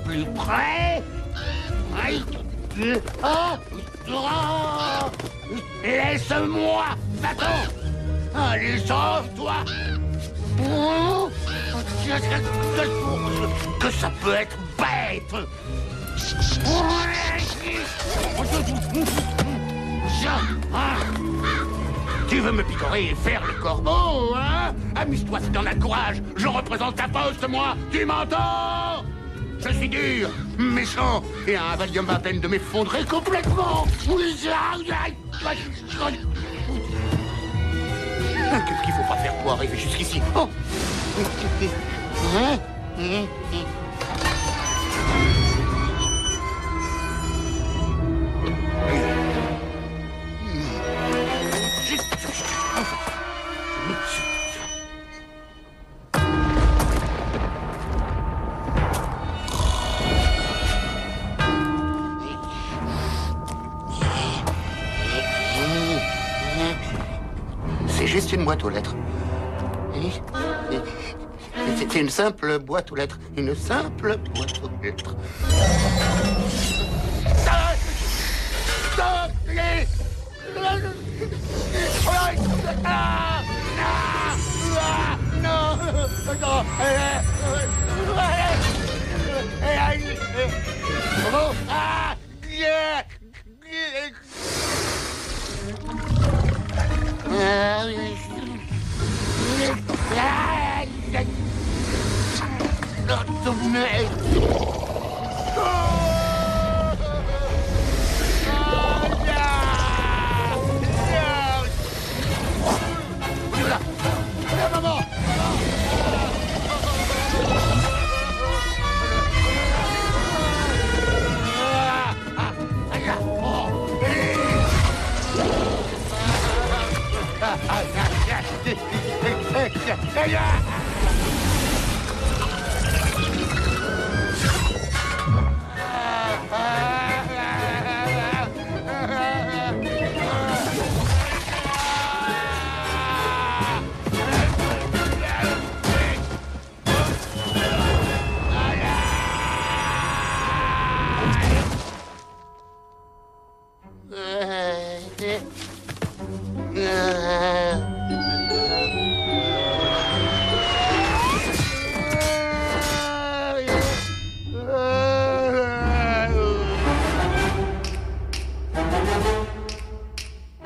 plus près. Laisse-moi, va-t'en. Allez, sauve-toi. Que ça peut être bête. Tu veux me picorer et faire le corbeau, hein? Amuse-toi si t'en as le courage. Je représente ta poste, moi. Tu m'entends? Je suis dur, méchant, et un Valium à peine de m'effondrer complètement. Qu'est-ce qu'il faut pas faire pour arriver jusqu'ici? Oh. C'est juste une boîte aux lettres. C'est une simple boîte aux lettres. Une simple boîte aux lettres. Stop les...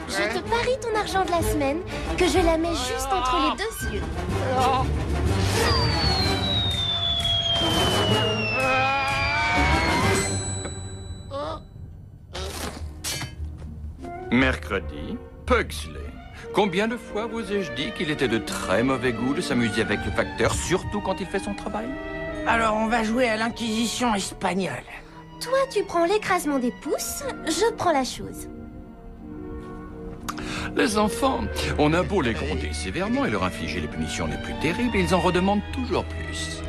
Je te parie ton argent de la semaine que je la mets juste entre les deux yeux. Mercredi, Pugsley. Combien de fois vous ai-je dit qu'il était de très mauvais goût de s'amuser avec le facteur, surtout quand il fait son travail? Alors on va jouer à l'Inquisition espagnole. Toi, tu prends l'écrasement des pouces, je prends la chose. Les enfants, on a beau les gronder sévèrement et leur infliger les punitions les plus terribles, ils en redemandent toujours plus.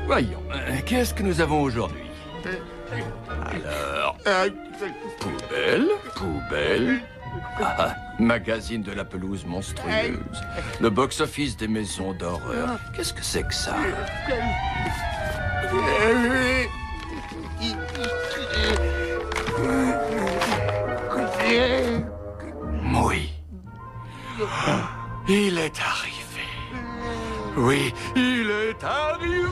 Voyons, qu'est-ce que nous avons aujourd'hui? Alors, poubelle, poubelle, magazine de la pelouse monstrueuse, le box-office des maisons d'horreur. Qu'est-ce que c'est que ça? Oui. Il est arrivé. Oui, il est arrivé.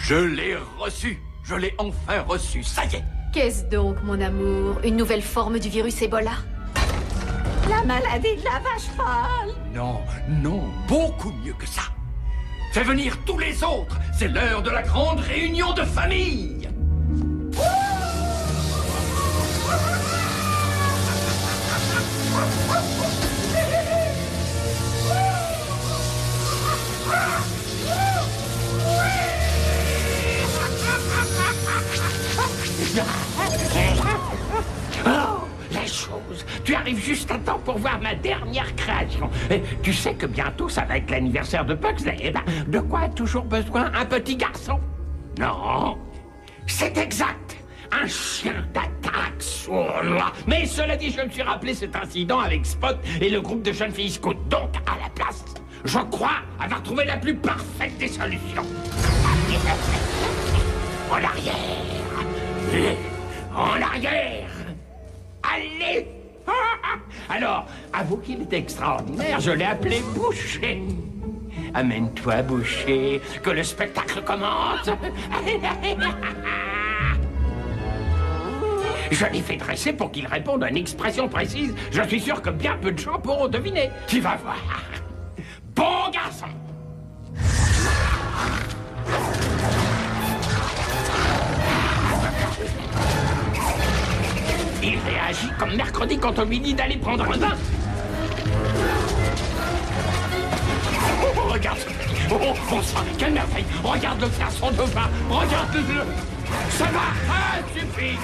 Je l'ai reçu. Je l'ai enfin reçu. Ça y est. Qu'est-ce donc, mon amour? Une nouvelle forme du virus Ebola? La maladie de la vache folle. Non, non, beaucoup mieux que ça. Fais venir tous les autres. C'est l'heure de la grande réunion de famille. Oh, la chose. Tu arrives juste à temps pour voir ma dernière création. Et tu sais que bientôt, ça va être l'anniversaire de Pugsley. Eh ben, de quoi a toujours besoin un petit garçon? Non, c'est exact. Un chien d'attaque sournois. Mais cela dit, je me suis rappelé cet incident avec Spot et le groupe de jeunes filles scouts. Donc, à la place, je crois avoir trouvé la plus parfaite des solutions. En arrière. En arrière. Allez. Alors, avoue qu'il est extraordinaire. Je l'ai appelé Boucher. Amène-toi, Boucher, que le spectacle commence. Je l'ai fait dresser pour qu'il réponde à une expression précise. Je suis sûr que bien peu de gens pourront deviner. Tu vas voir. Bon garçon. Il réagit comme mercredi quand on lui dit d'aller prendre un bain. Oh, regarde ce petit. Oh, bon sang, quelle merveille. Regarde le faire son dauphin. Regarde-le. Ça va. Ah, suffit.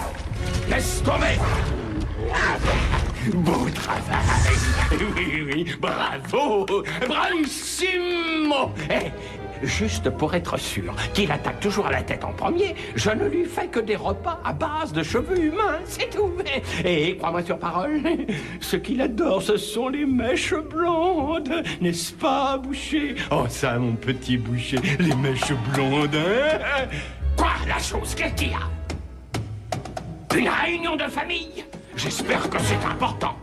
Laisse tomber. Beau travail. Oui, oui, bravo. Bravissimo. Juste pour être sûr qu'il attaque toujours à la tête en premier, je ne lui fais que des repas à base de cheveux humains, c'est tout. Et crois-moi sur parole, ce qu'il adore, ce sont les mèches blondes. N'est-ce pas, Boucher? Oh ça, mon petit Boucher, les mèches blondes, hein? Quoi, la chose, qu'est-ce qu'il y a? Une réunion de famille? J'espère que c'est important.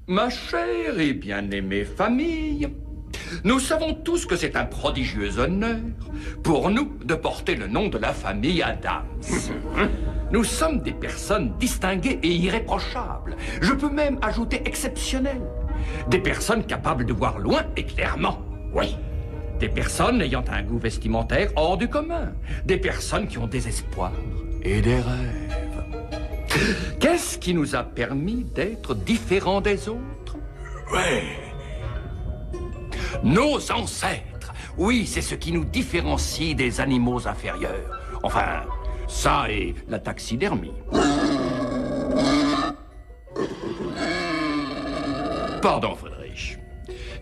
Ma chère et bien-aimée famille, nous savons tous que c'est un prodigieux honneur pour nous de porter le nom de la famille Adams. Nous sommes des personnes distinguées et irréprochables. Je peux même ajouter exceptionnelles. Des personnes capables de voir loin et clairement. Oui. Des personnes ayant un goût vestimentaire hors du commun. Des personnes qui ont des espoirs et des rêves. Qu'est-ce qui nous a permis d'être différents des autres? Ouais. Nos ancêtres. Oui, c'est ce qui nous différencie des animaux inférieurs. Enfin, ça et la taxidermie. Pardon, Friedrich.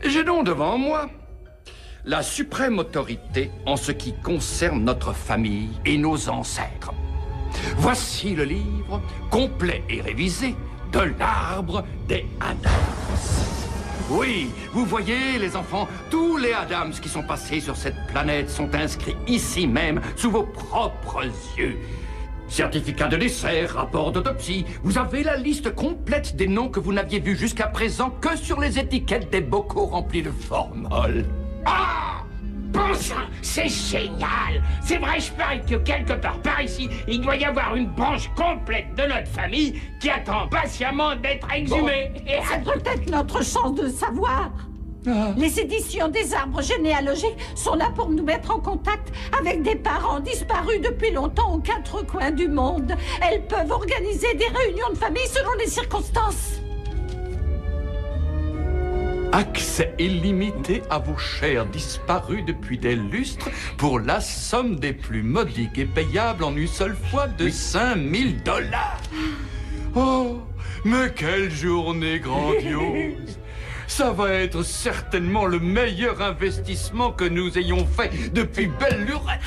J'ai donc devant moi la suprême autorité en ce qui concerne notre famille et nos ancêtres. Voici le livre, complet et révisé, de l'arbre des Adams. Oui, vous voyez, les enfants, tous les Adams qui sont passés sur cette planète sont inscrits ici même, sous vos propres yeux. Certificat de décès, rapport d'autopsie, vous avez la liste complète des noms que vous n'aviez vus jusqu'à présent que sur les étiquettes des bocaux remplis de formol. Ah! Bon sang, c'est génial! C'est vrai, je parie que quelque part par ici, il doit y avoir une branche complète de notre famille qui attend patiemment d'être exhumée. Et C'est peut-être notre chance de savoir. Les éditions des arbres généalogiques sont là pour nous mettre en contact avec des parents disparus depuis longtemps aux quatre coins du monde. Elles peuvent organiser des réunions de famille selon les circonstances. Accès illimité à vos chers disparus depuis des lustres pour la somme des plus modiques et payables en une seule fois de 5000 $. Oh, mais quelle journée grandiose! Ça va être certainement le meilleur investissement que nous ayons fait depuis belle lurette.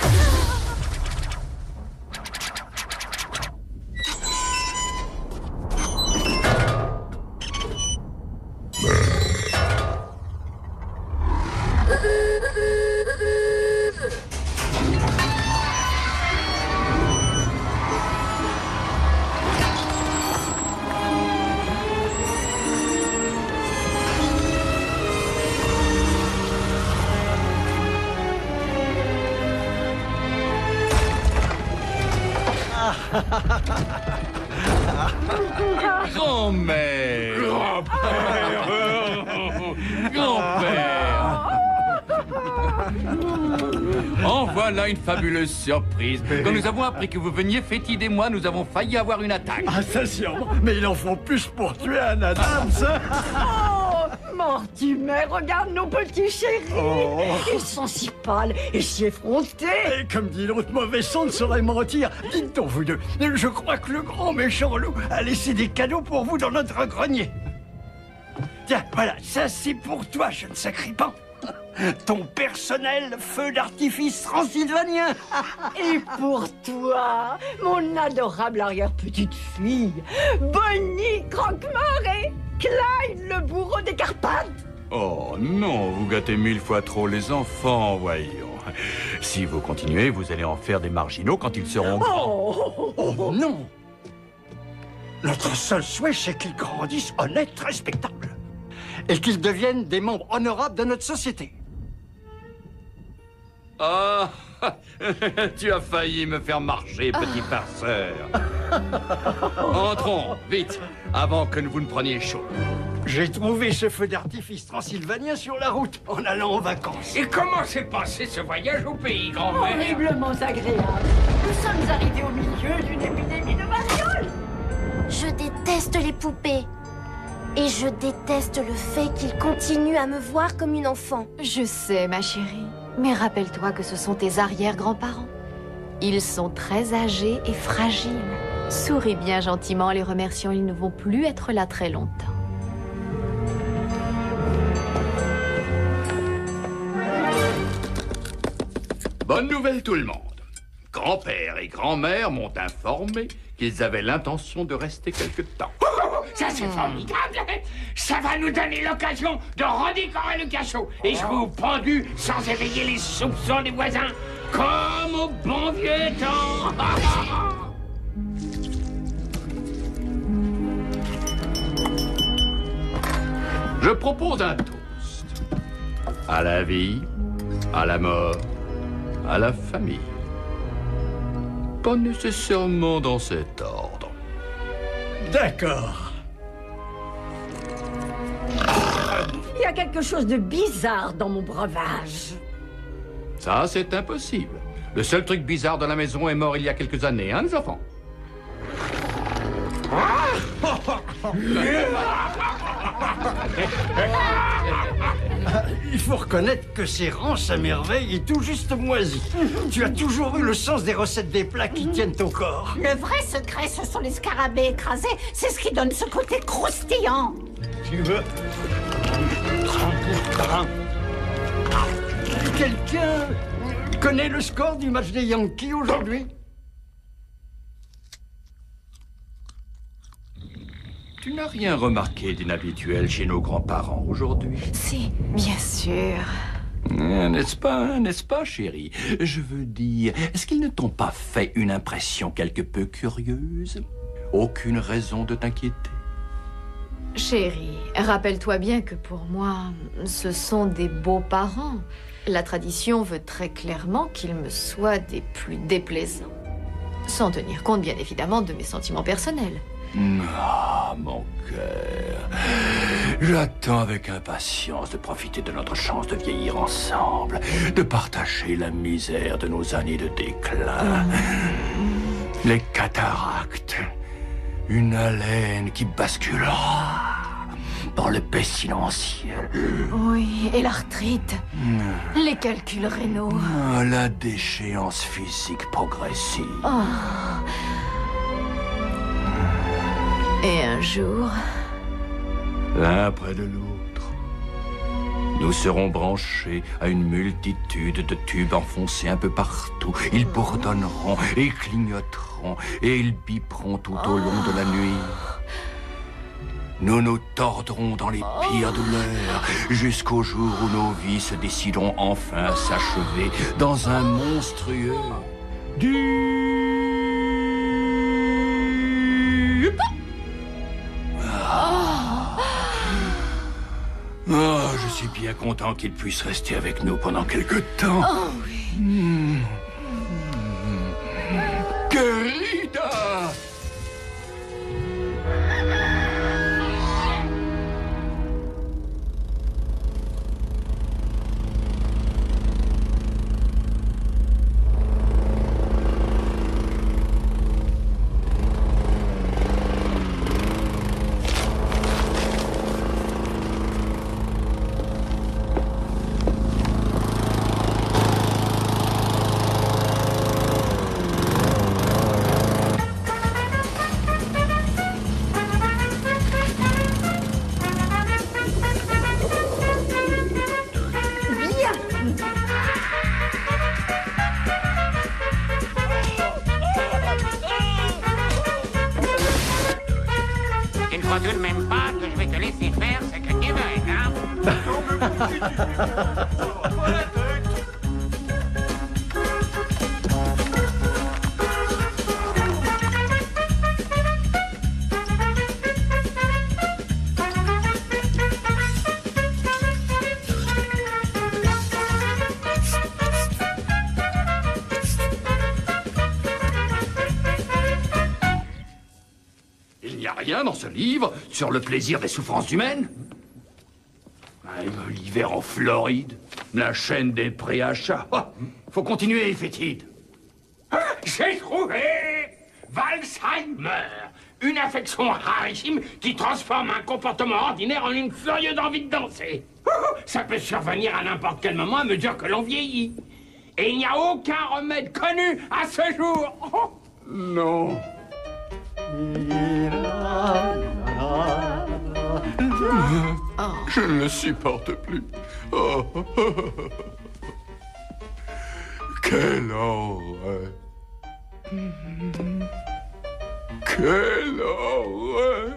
Grand-mère. Grand-père. En voilà une fabuleuse surprise. Quand nous avons appris que vous veniez, Fétide et moi, nous avons failli avoir une attaque. Ah, ça sûrement. Mais il en faut plus pour tuer un Adams. Oh, Mortimer, regarde nos petits chéris. Oh. Ils sont si pâles et si effrontés. Et comme dit l'autre, mauvais sang ne saurait mentir. Dites donc, vous deux, je crois que le grand méchant loup a laissé des cadeaux pour vous dans notre grenier. Tiens, voilà, ça c'est pour toi, jeune sacripant. Ton personnel feu d'artifice transylvanien. Et pour toi, mon adorable arrière-petite-fille, Bonnie Croque-Mort, Clyde, le bourreau des Carpates. Oh non, vous gâtez 1000 fois trop les enfants, voyons. Si vous continuez, vous allez en faire des marginaux quand ils seront grands. Oh non. Notre seul souhait, c'est qu'ils grandissent honnêtes, respectables. Et qu'ils deviennent des membres honorables de notre société. Ah, tu as failli me faire marcher, petit farceur. Entrons, vite, avant que vous ne preniez chaud. J'ai trouvé ce feu d'artifice transylvanien sur la route en allant en vacances. Et comment s'est passé ce voyage au pays, grand-mère? Horriblement agréable. Nous sommes arrivés au milieu d'une épidémie de variole. Je déteste les poupées. Et je déteste le fait qu'ils continuent à me voir comme une enfant. Je sais, ma chérie. Mais rappelle-toi que ce sont tes arrière-grands-parents. Ils sont très âgés et fragiles. Souris bien gentiment en les remerciant, ils ne vont plus être là très longtemps. Bonne nouvelle tout le monde. Grand-père et grand-mère m'ont informé qu'ils avaient l'intention de rester quelque temps. Ça, c'est formidable. Ça va nous donner l'occasion de redécorer le cachot. Et je vous pendu sans éveiller les soupçons des voisins, comme au bon vieux temps. Je propose un toast. À la vie, à la mort, à la famille. Pas nécessairement dans cet ordre. D'accord. Il y a quelque chose de bizarre dans mon breuvage. Ça, c'est impossible. Le seul truc bizarre dans la maison est mort il y a quelques années, hein, les enfants? Il faut reconnaître que ces rances à merveille est tout juste moisi. Tu as toujours eu le sens des recettes des plats qui tiennent au corps. Le vrai secret, ce sont les scarabées écrasés. C'est ce qui donne ce côté croustillant. Tu veux? Quelqu'un connaît le score du match des Yankees aujourd'hui? Tu n'as rien remarqué d'inhabituel chez nos grands-parents aujourd'hui? Si, bien sûr. N'est-ce pas, chérie? Je veux dire, est-ce qu'ils ne t'ont pas fait une impression quelque peu curieuse? Aucune raison de t'inquiéter? Chérie, rappelle-toi bien que pour moi, ce sont des beaux-parents. La tradition veut très clairement qu'ils me soient des plus déplaisants. Sans tenir compte, bien évidemment, de mes sentiments personnels. Ah, mon cœur. J'attends avec impatience de profiter de notre chance de vieillir ensemble, de partager la misère de nos années de déclin. Les cataractes, une haleine qui basculera dans le pestilentiel. Oui, et l'arthrite, les calculs rénaux. La déchéance physique progressive. Et un jour... L'un près de l'autre, nous serons branchés à une multitude de tubes enfoncés un peu partout. Ils bourdonneront et clignoteront et ils biperont tout au long de la nuit. Nous nous tordrons dans les pires douleurs jusqu'au jour où nos vies se décideront enfin à s'achever dans un monstrueux Oh, je suis bien content qu'il puisse rester avec nous pendant quelque temps. Oh oui. Querida! crois tout de même pas que je vais te laisser faire ce que tu veux, hein? Il n'y a rien dans ce livre sur le plaisir des souffrances humaines. L'hiver en Floride, la chaîne des préachats. Oh, faut continuer, fétide. J'ai trouvé Valsheimer, une affection rarissime qui transforme un comportement ordinaire en une furieuse envie de danser. Ça peut survenir à n'importe quel moment à mesure que l'on vieillit. Et il n'y a aucun remède connu à ce jour. Non. Je ne le supporte plus. Oh. Quelle horreur. Quelle horreur.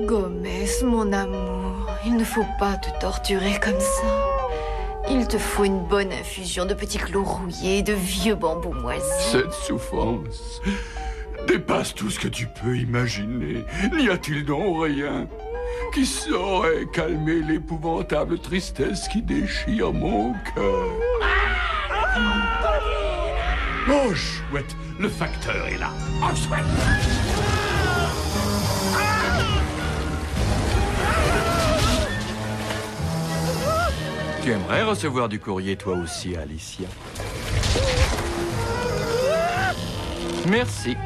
Gomez, mon amour, il ne faut pas te torturer comme ça. Il te faut une bonne infusion de petits clous rouillés et de vieux bambous moisis. Cette souffrance dépasse tout ce que tu peux imaginer. N'y a-t-il donc rien qui saurait calmer l'épouvantable tristesse qui déchire mon cœur? Oh, chouette, le facteur est là. Oh, chouette. Tu aimerais recevoir du courrier toi aussi, Alicia? Merci.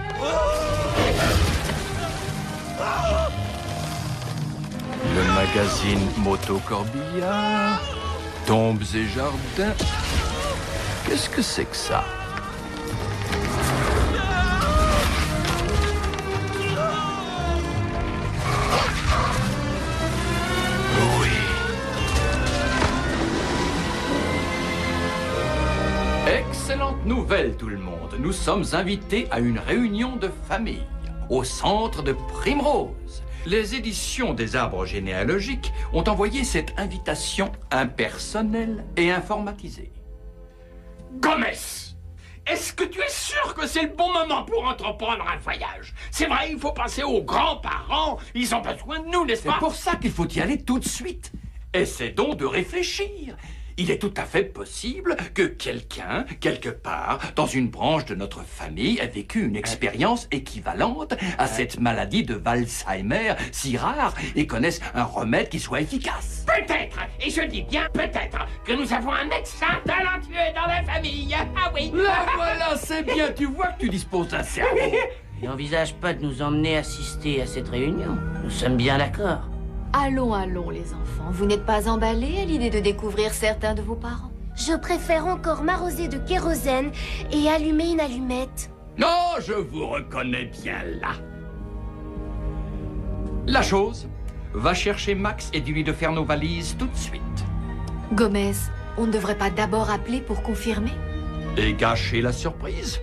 Le magazine Moto Corbillard, Tombes et Jardins. Qu'est-ce que c'est que ça? Excellente nouvelle, tout le monde. Nous sommes invités à une réunion de famille au centre de Primrose. Les éditions des arbres généalogiques ont envoyé cette invitation impersonnelle et informatisée. Gomez, est-ce que tu es sûr que c'est le bon moment pour entreprendre un voyage? C'est vrai, il faut penser aux grands-parents. Ils ont besoin de nous, n'est-ce C'est pas? pour ça qu'il faut y aller tout de suite. Essaie donc de réfléchir. Il est tout à fait possible que quelqu'un, quelque part, dans une branche de notre famille, ait vécu une expérience équivalente à cette maladie de Valsheimer si rare et connaisse un remède qui soit efficace. Peut-être, et je dis bien peut-être, que nous avons un médecin talentueux dans la famille. Ah oui. Là, voilà, c'est bien. Tu vois que tu disposes d'un cerveau. Il n'envisage pas de nous emmener assister à cette réunion. Nous sommes bien d'accord. Allons, allons, les enfants. Vous n'êtes pas emballés à l'idée de découvrir certains de vos parents? Je préfère encore m'arroser de kérosène et allumer une allumette. Non, je vous reconnais bien là. La chose, va chercher Max et dis-lui de faire nos valises tout de suite. Gomez, on ne devrait pas d'abord appeler pour confirmer? Et gâcher la surprise.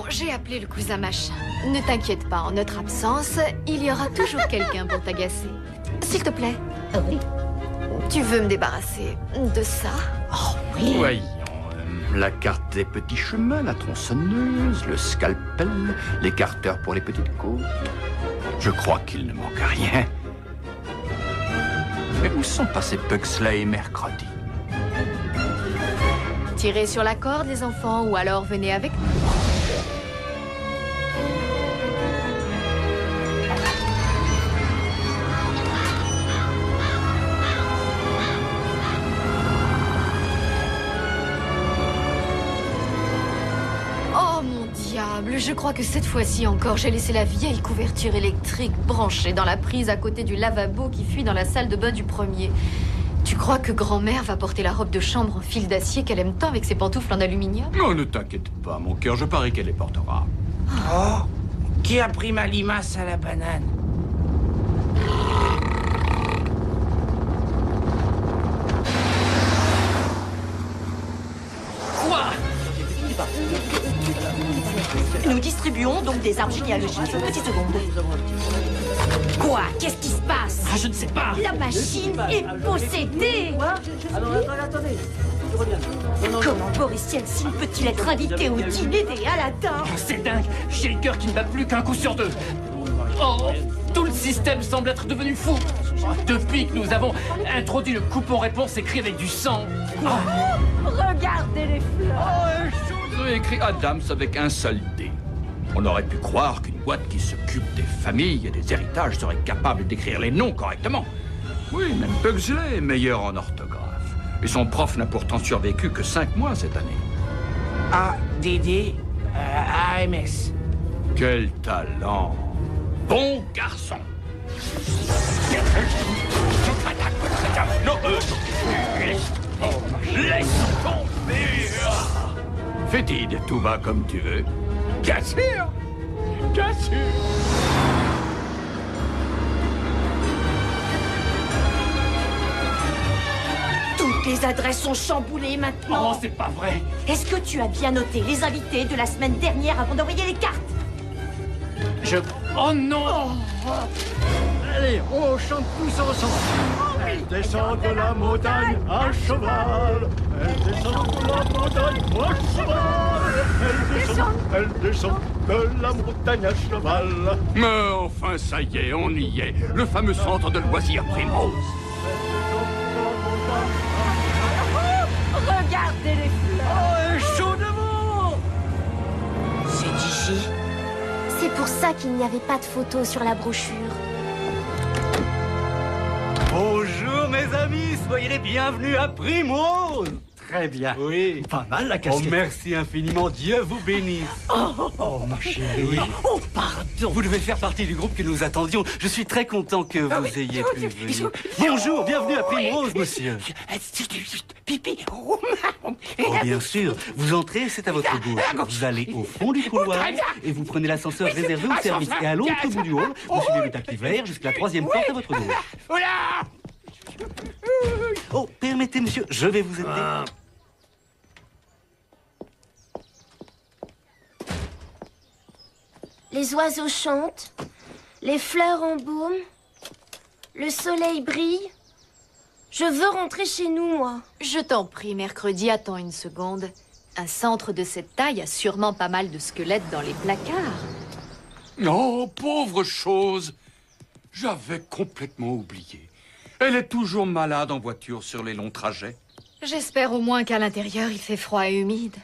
J'ai appelé le cousin machin. Ne t'inquiète pas, en notre absence, il y aura toujours quelqu'un pour t'agacer. S'il te plaît. Ah oui? Tu veux me débarrasser de ça? Oh oui. Voyons, la carte des petits chemins, la tronçonneuse, le scalpel, l'écarteur pour les petites côtes. Je crois qu'il ne manque rien. Mais où sont passés Pugsley et mercredi? Tirez sur la corde, les enfants, ou alors venez avec nous. Je crois que cette fois-ci encore, j'ai laissé la vieille couverture électrique branchée dans la prise à côté du lavabo qui fuit dans la salle de bain du premier. Tu crois que grand-mère va porter la robe de chambre en fil d'acier qu'elle aime tant avec ses pantoufles en aluminium? Non, ne t'inquiète pas, mon cœur, je parie qu'elle les portera. Oh, qui a pris ma limace à la banane? tome des arbres généalogiques. Une petite seconde. Quoi? Qu'est-ce qui se passe? Ah, je ne sais pas. La machine est possédée. Alors, attendez. Comment Boris Yeltsin peut-il être invité au dîner des Aladins? C'est dingue. J'ai le cœur qui ne bat plus qu'un coup sur deux. Oh, tout le système semble être devenu fou. Depuis que nous avons introduit le coupon-réponse écrit avec du sang. Regardez les fleurs. Vous avez écrit Adams avec un seul D. On aurait pu croire qu'une boîte qui s'occupe des familles et des héritages serait capable d'écrire les noms correctement. Oui, même Pugsley est meilleur en orthographe. Et son prof n'a pourtant survécu que 5 mois cette année. ADD, AMS. Quel talent! Bon garçon! Non, laisse tomber! Fétide, tout va comme tu veux. Bien sûr! Bien sûr! Toutes les adresses sont chamboulées maintenant. Oh, c'est pas vrai. Est-ce que tu as bien noté les invités de la semaine dernière avant d'envoyer les cartes? Oh non! Allez, on chante tous ensemble. Elle descend de la montagne à cheval. Elle descend de la montagne à cheval. Elle descend de la montagne à cheval. Mais enfin, ça y est, on y est. Le fameux centre de loisirs Primrose. Regardez les fleurs. Oh, chaud devant. C'est ici. C'est pour ça qu'il n'y avait pas de photos sur la brochure. Bonjour mes amis, soyez les bienvenus à Primrose. Très bien. Oui. Pas mal la Oh, casquette. merci infiniment, Dieu vous bénisse. Oh, ma chérie. Oui. Oh, pardon. Vous devez faire partie du groupe que nous attendions. Je suis très content que vous ayez pu venir. Bonjour, bienvenue à Primrose, monsieur. Pipi. Oh, bien sûr. Vous entrez, c'est à votre gauche. Vous allez au fond du couloir et vous prenez l'ascenseur réservé au service. Et à l'autre bout du hall, vous suivez le tapis vert jusqu'à la 3e porte à votre gauche. Oh, permettez, monsieur, je vais vous aider. Les oiseaux chantent, les fleurs embaument, le soleil brille. Je veux rentrer chez nous, moi. Je t'en prie, mercredi, attends une seconde. Un centre de cette taille a sûrement pas mal de squelettes dans les placards. Oh, pauvre chose! J'avais complètement oublié. Elle est toujours malade en voiture sur les longs trajets. J'espère au moins qu'à l'intérieur, il fait froid et humide.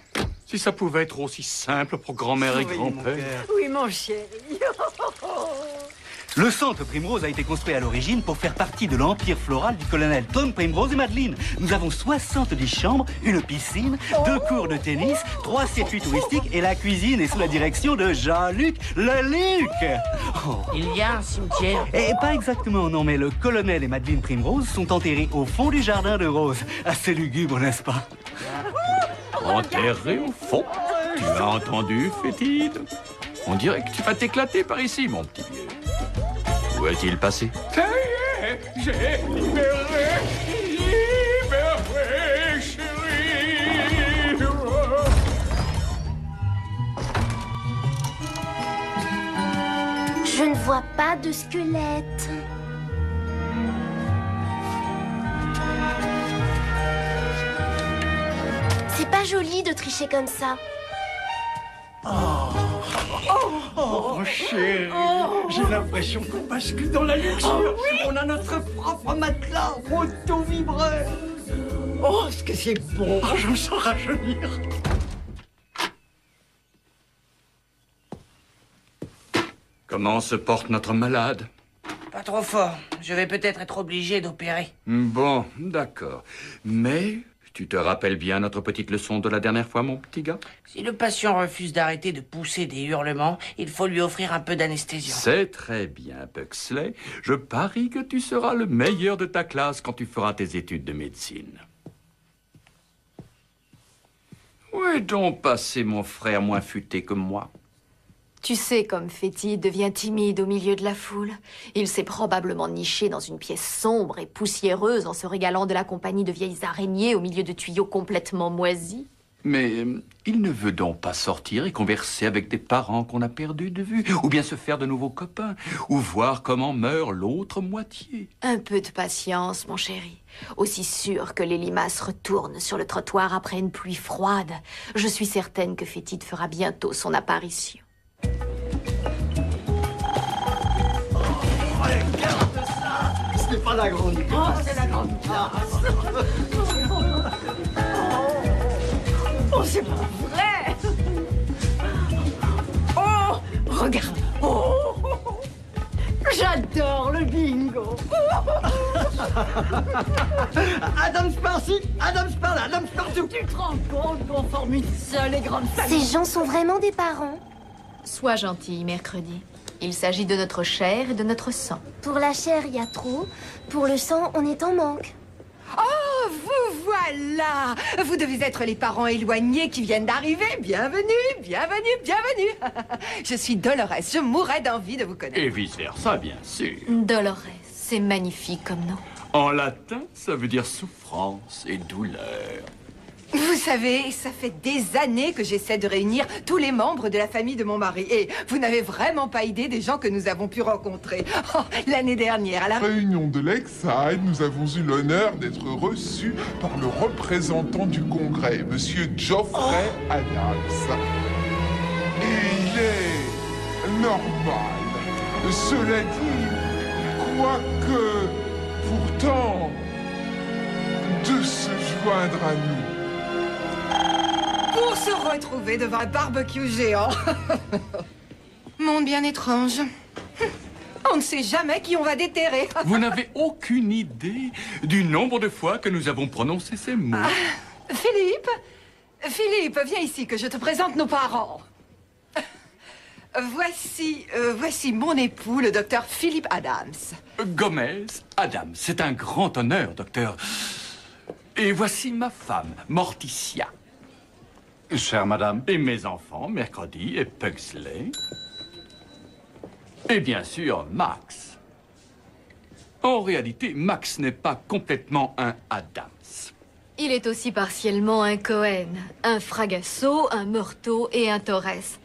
Si ça pouvait être aussi simple pour grand-mère et grand-père. Oui, mon chéri. Le centre Primrose a été construit à l'origine pour faire partie de l'empire floral du colonel Tom Primrose et Madeleine. Nous avons 70 chambres, une piscine, 2 cours de tennis, 3 circuits touristiques et la cuisine est sous la direction de Jean-Luc Leluc. Oh. Il y a un cimetière. Et pas exactement, non, mais le colonel et Madeleine Primrose sont enterrés au fond du jardin de Rose. Assez lugubre, n'est-ce pas? Enterré au fond. Tu as entendu, Fétide? On dirait que tu vas t'éclater par ici, mon petit vieux. Où est-il passé? Ça y est, j'ai libéré, chérie. Je ne vois pas de squelette. C'est pas joli de tricher comme ça. Oh, chérie, j'ai l'impression qu'on bascule dans la luxure. On a notre propre matelas, auto-vibreur. Oh, ce que c'est bon. Je me sens rajeunir. Comment se porte notre malade? Pas trop fort. Je vais peut-être être obligé d'opérer. Bon, d'accord. Mais tu te rappelles bien notre petite leçon de la dernière fois, mon petit gars? Si le patient refuse d'arrêter de pousser des hurlements, il faut lui offrir un peu d'anesthésie. C'est très bien, Pugsley. Je parie que tu seras le meilleur de ta classe quand tu feras tes études de médecine. Où est donc passé mon frère moins futé que moi? Tu sais, comme Fétide devient timide au milieu de la foule. Il s'est probablement niché dans une pièce sombre et poussiéreuse en se régalant de la compagnie de vieilles araignées au milieu de tuyaux complètement moisis. Mais il ne veut donc pas sortir et converser avec des parents qu'on a perdus de vue, ou bien se faire de nouveaux copains, ou voir comment meurt l'autre moitié. Un peu de patience, mon chéri. Aussi sûr que les limaces retournent sur le trottoir après une pluie froide, je suis certaine que Fétide fera bientôt son apparition. Regarde ça! Ce n'est pas la grande classe, c'est la grande classe! Oh, c'est pas vrai! Oh, regarde! Oh, j'adore le bingo! Adams par-ci, Adams par-là, Adams partout! Tu te rends compte qu'on forme une seule et grande famille? Ces gens sont vraiment des parents. Sois gentil, mercredi. Il s'agit de notre chair et de notre sang. Pour la chair, il y a trop. Pour le sang, on est en manque. Oh, vous voilà! Vous devez être les parents éloignés qui viennent d'arriver. Bienvenue, bienvenue, bienvenue! Je suis Dolores, je mourrais d'envie de vous connaître. Et vice-versa, bien sûr. Dolores, c'est magnifique comme nom. En latin, ça veut dire souffrance et douleur. Vous savez, ça fait des années que j'essaie de réunir tous les membres de la famille de mon mari. Et vous n'avez vraiment pas idée des gens que nous avons pu rencontrer. Oh, l'année dernière, à la réunion de Lakeside, nous avons eu l'honneur d'être reçus par le représentant du Congrès, Monsieur Geoffrey Adams. Et il est normal. Cela dit, quoique pourtant de se joindre à nous. Pour se retrouver devant un barbecue géant. Monde bien étrange. On ne sait jamais qui on va déterrer. Vous n'avez aucune idée du nombre de fois que nous avons prononcé ces mots. Philippe, viens ici que je te présente nos parents. Voici mon époux, le docteur Philippe Adams. Gomez Adams, c'est un grand honneur, docteur. Et voici ma femme, Morticia. Chère madame. Et mes enfants, Mercredi et Pugsley. Et bien sûr, Max. En réalité, Max n'est pas complètement un Adams. Il est aussi partiellement un Cohen, un Fragasso, un Meurtaud et un Torres.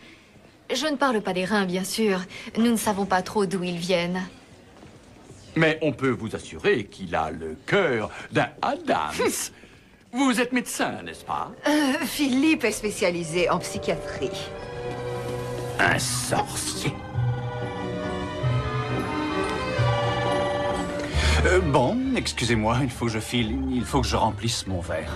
Je ne parle pas des reins, bien sûr. Nous ne savons pas trop d'où ils viennent. Mais on peut vous assurer qu'il a le cœur d'un Adams. Vous êtes médecin, n'est-ce pas? Philippe est spécialisé en psychiatrie. Un sorcier. Bon, excusez-moi, il faut que je file. Il faut que je remplisse mon verre.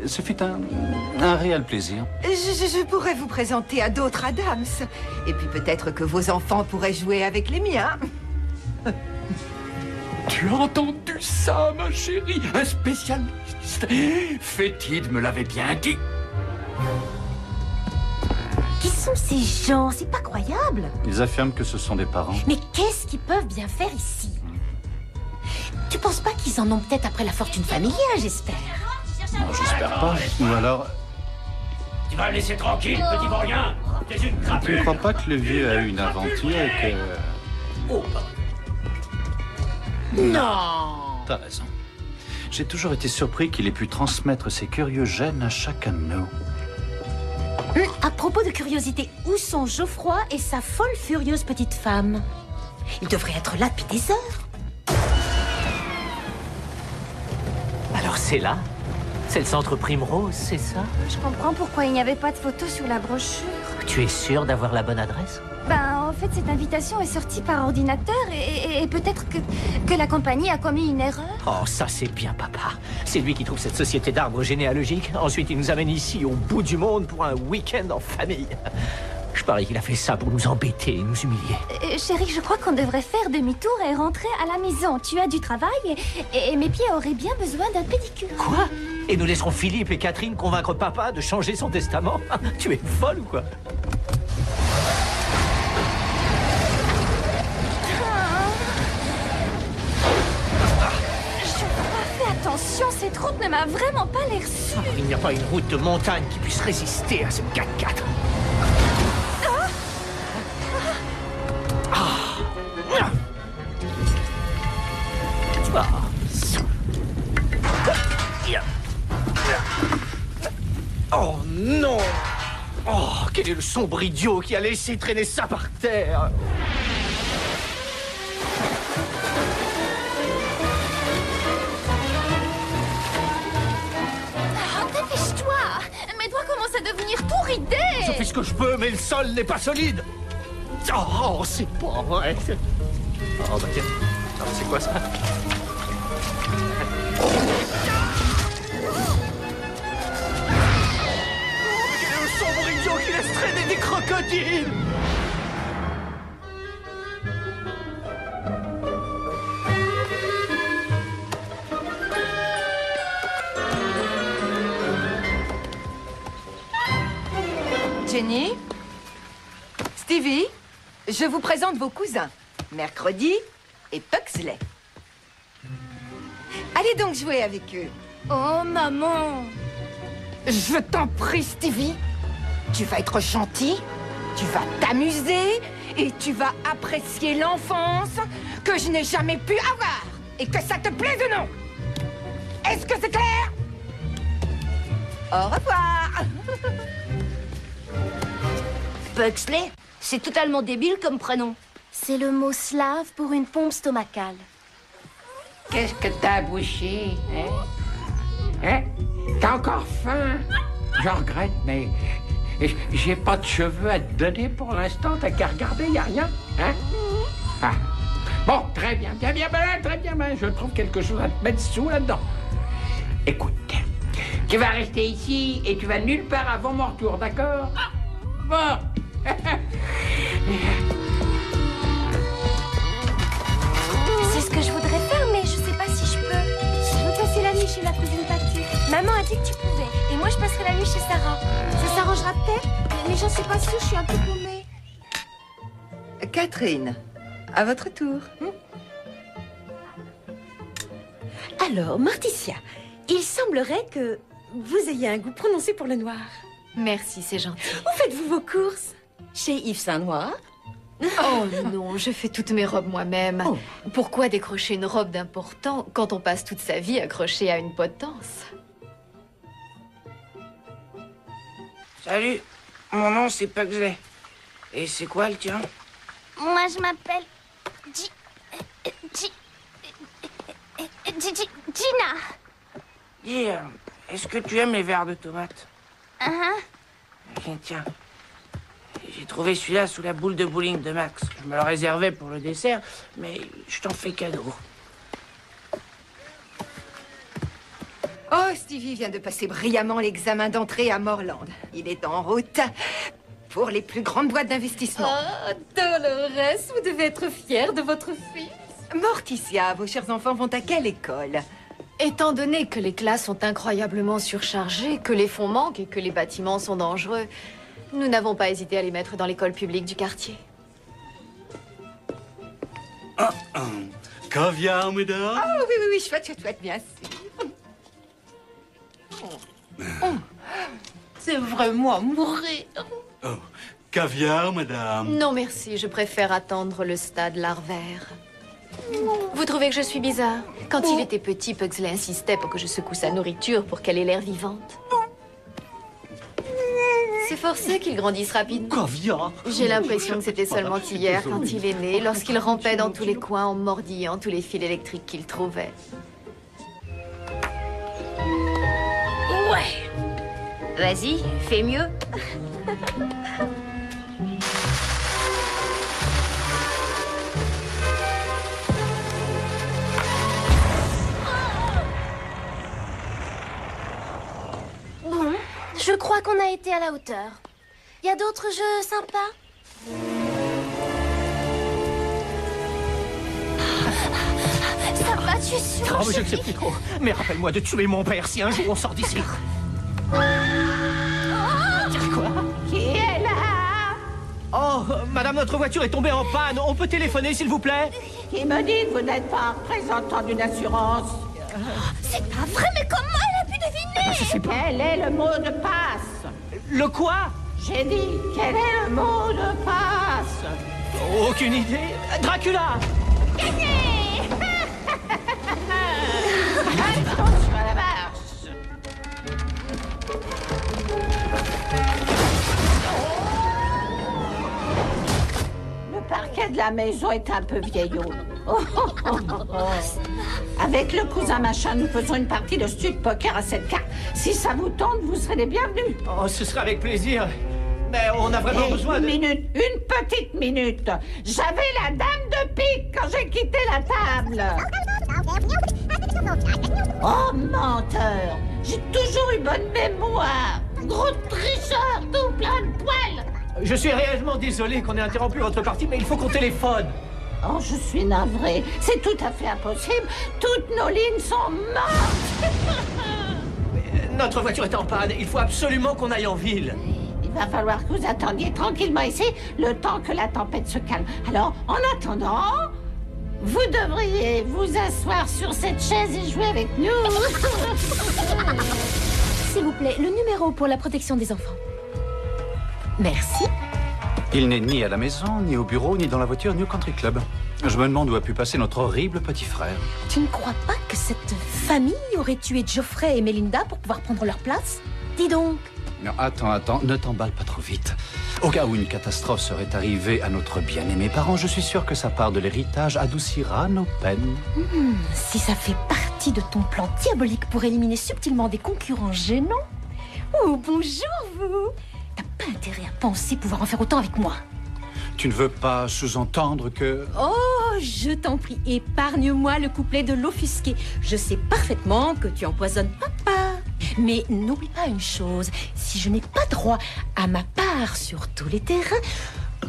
Ce fut un réel plaisir. Je pourrais vous présenter à d'autres Adams. Et puis peut-être que vos enfants pourraient jouer avec les miens. Tu as entendu ça, ma chérie? Un spécialiste. Fétide me l'avait bien dit. Qui sont ces gens? C'est pas croyable. Ils affirment que ce sont des parents. Mais qu'est-ce qu'ils peuvent bien faire ici? Tu penses pas qu'ils en ont peut-être après la fortune familiale, j'espère? Non, j'espère pas. Ou alors... Tu vas me laisser tranquille, petit vaurien. T'es une Tu crapule. ne crois pas que le vieux a eu une aventure et que... Oh, Non. T'as raison. J'ai toujours été surpris qu'il ait pu transmettre ses curieux gènes à chacun de nous. À propos de curiosité, où sont Geoffroy et sa folle furieuse petite femme? Ils devraient être là depuis des heures. Alors c'est là? C'est le centre Primrose, c'est ça? Je comprends pourquoi il n'y avait pas de photo sur la brochure. Tu es sûr d'avoir la bonne adresse? Ben, en fait, cette invitation est sortie par ordinateur et peut-être que la compagnie a commis une erreur. Oh, ça c'est bien, papa. C'est lui qui trouve cette société d'arbres généalogiques. Ensuite, il nous amène ici, au bout du monde, pour un week-end en famille. Je parie qu'il a fait ça pour nous embêter et nous humilier. Chérie, je crois qu'on devrait faire demi-tour et rentrer à la maison. Tu as du travail et mes pieds auraient bien besoin d'un pédicure. Quoi? Et nous laisserons Philippe et Catherine convaincre papa de changer son testament? Tu es folle ou quoi? Attention, cette route ne m'a vraiment pas l'air sûre. Il n'y a pas une route de montagne qui puisse résister à ce 4x4. Oh non! Oh, quel est le sombre idiot qui a laissé traîner ça par terre? Dépêche-toi! Mes doigts commencent à devenir tout ridés! Je fais ce que je peux, mais le sol n'est pas solide! Oh, c'est pas vrai! Oh, bah tiens. Ah, c'est quoi ça? Quel est le sombre idiot qui laisse traîner des crocodiles? Jenny, Stevie, je vous présente vos cousins, Mercredi et Pugsley. Allez donc jouer avec eux. Oh, maman! Je t'en prie, Stevie. Tu vas être gentil, tu vas t'amuser et tu vas apprécier l'enfance que je n'ai jamais pu avoir. Et que ça te plaise ou non. Est-ce que c'est clair? Au revoir. Pugsley, c'est totalement débile comme prénom. C'est le mot slave pour une pompe stomacale. Qu'est-ce que t'as bouché, hein? T'as encore faim? Je regrette, mais j'ai pas de cheveux à te donner pour l'instant. T'as qu'à regarder, y a rien, hein? Ah. Bon, très bien, très bien, ben, je trouve quelque chose à te mettre sous là-dedans. Écoute, tu vas rester ici et tu vas nulle part avant mon retour, d'accord? Bon. C'est ce que je voudrais faire, mais je sais pas si je peux. Je veux passer la nuit chez la cousine Patty. Maman a dit que tu pouvais. Et moi, je passerai la nuit chez Sarah. Ça s'arrangera peut-être, mais j'en suis pas sûre, je suis un peu paumée. Catherine, à votre tour. Alors, Morticia, il semblerait que vous ayez un goût prononcé pour le noir. Merci, c'est gentil. Où faites-vous vos courses? Chez Yves Saint Noir? Oh non, je fais toutes mes robes moi-même. Oh. Pourquoi décrocher une robe d'important quand on passe toute sa vie accroché à une potence? Salut, mon nom c'est Pugsley. Et c'est quoi le tien? Moi, je m'appelle... Gina. Dis, est-ce que tu aimes les verres de tomates? Tiens, j'ai trouvé celui-là sous la boule de bowling de Max. Je me le réservais pour le dessert, mais je t'en fais cadeau. Oh, Stevie vient de passer brillamment l'examen d'entrée à Morland. Il est en route pour les plus grandes boîtes d'investissement. Oh, Dolores, vous devez être fière de votre fils. Morticia, vos chers enfants vont à quelle école? Étant donné que les classes sont incroyablement surchargées, que les fonds manquent et que les bâtiments sont dangereux, nous n'avons pas hésité à les mettre dans l'école publique du quartier. Caviar, mesdames? Ah oui, chouette, bien sûr. C'est vraiment mourir. Oh, caviar, madame? Non, merci, je préfère attendre le stade larvaire. Vous trouvez que je suis bizarre? Quand il était petit, Pugsley insistait pour que je secoue sa nourriture pour qu'elle ait l'air vivante. C'est forcé qu'il grandisse rapidement. Caviar? J'ai l'impression que c'était seulement hier, quand il est né, lorsqu'il rampait dans tous les coins en mordillant tous les fils électriques qu'il trouvait. Ouais. Vas-y, fais mieux. Bon, je crois qu'on a été à la hauteur. Il y a d'autres jeux sympas? Ça va, tu es sûr? Oh, mais je ne sais plus trop. Mais rappelle-moi de tuer mon père si un jour on sort d'ici. Quoi? Qui est là? Oh, madame, notre voiture est tombée en panne. On peut téléphoner, s'il vous plaît? Qui me dit que vous n'êtes pas représentant d'une assurance? C'est pas vrai, mais comment elle a pu deviner? Je sais pas. Quel est le mot de passe? Le quoi? J'ai dit, quel est le mot de passe? Aucune idée. Dracula! Gagné! Attention à la marche! la maison est un peu vieillot. Avec le cousin machin, nous faisons une partie de stud poker à cette carte. Si ça vous tente, vous serez les bienvenus. Oh, ce sera avec plaisir. Mais on a vraiment besoin de... Une petite minute. J'avais la dame de pique quand j'ai quitté la table. Oh, menteur. J'ai toujours eu bonne mémoire. Gros tricheur, tout plein de poils. Je suis réellement désolé qu'on ait interrompu votre partie, mais il faut qu'on téléphone. Oh, je suis navrée. C'est tout à fait impossible. Toutes nos lignes sont mortes. Notre voiture est en panne. Il faut absolument qu'on aille en ville. Il va falloir que vous attendiez tranquillement ici le temps que la tempête se calme. Alors, en attendant, vous devriez vous asseoir sur cette chaise et jouer avec nous. S'il vous plaît, le numéro pour la protection des enfants. Merci. Il n'est ni à la maison, ni au bureau, ni dans la voiture, ni au country club. Je me demande où a pu passer notre horrible petit frère. Tu ne crois pas que cette famille aurait tué Geoffrey et Melinda pour pouvoir prendre leur place? Dis donc. Non, attends, ne t'emballe pas trop vite. Au cas où une catastrophe serait arrivée à notre bien-aimé parent, je suis sûr que sa part de l'héritage adoucira nos peines. Si ça fait partie de ton plan diabolique pour éliminer subtilement des concurrents gênants. Oh, bonjour, vous. T'as pas intérêt à penser pouvoir en faire autant avec moi. Tu ne veux pas sous-entendre que... Oh, je t'en prie, épargne-moi le couplet de l'offusqué. Je sais parfaitement que tu empoisonnes papa. Mais n'oublie pas une chose, si je n'ai pas droit à ma part sur tous les terrains,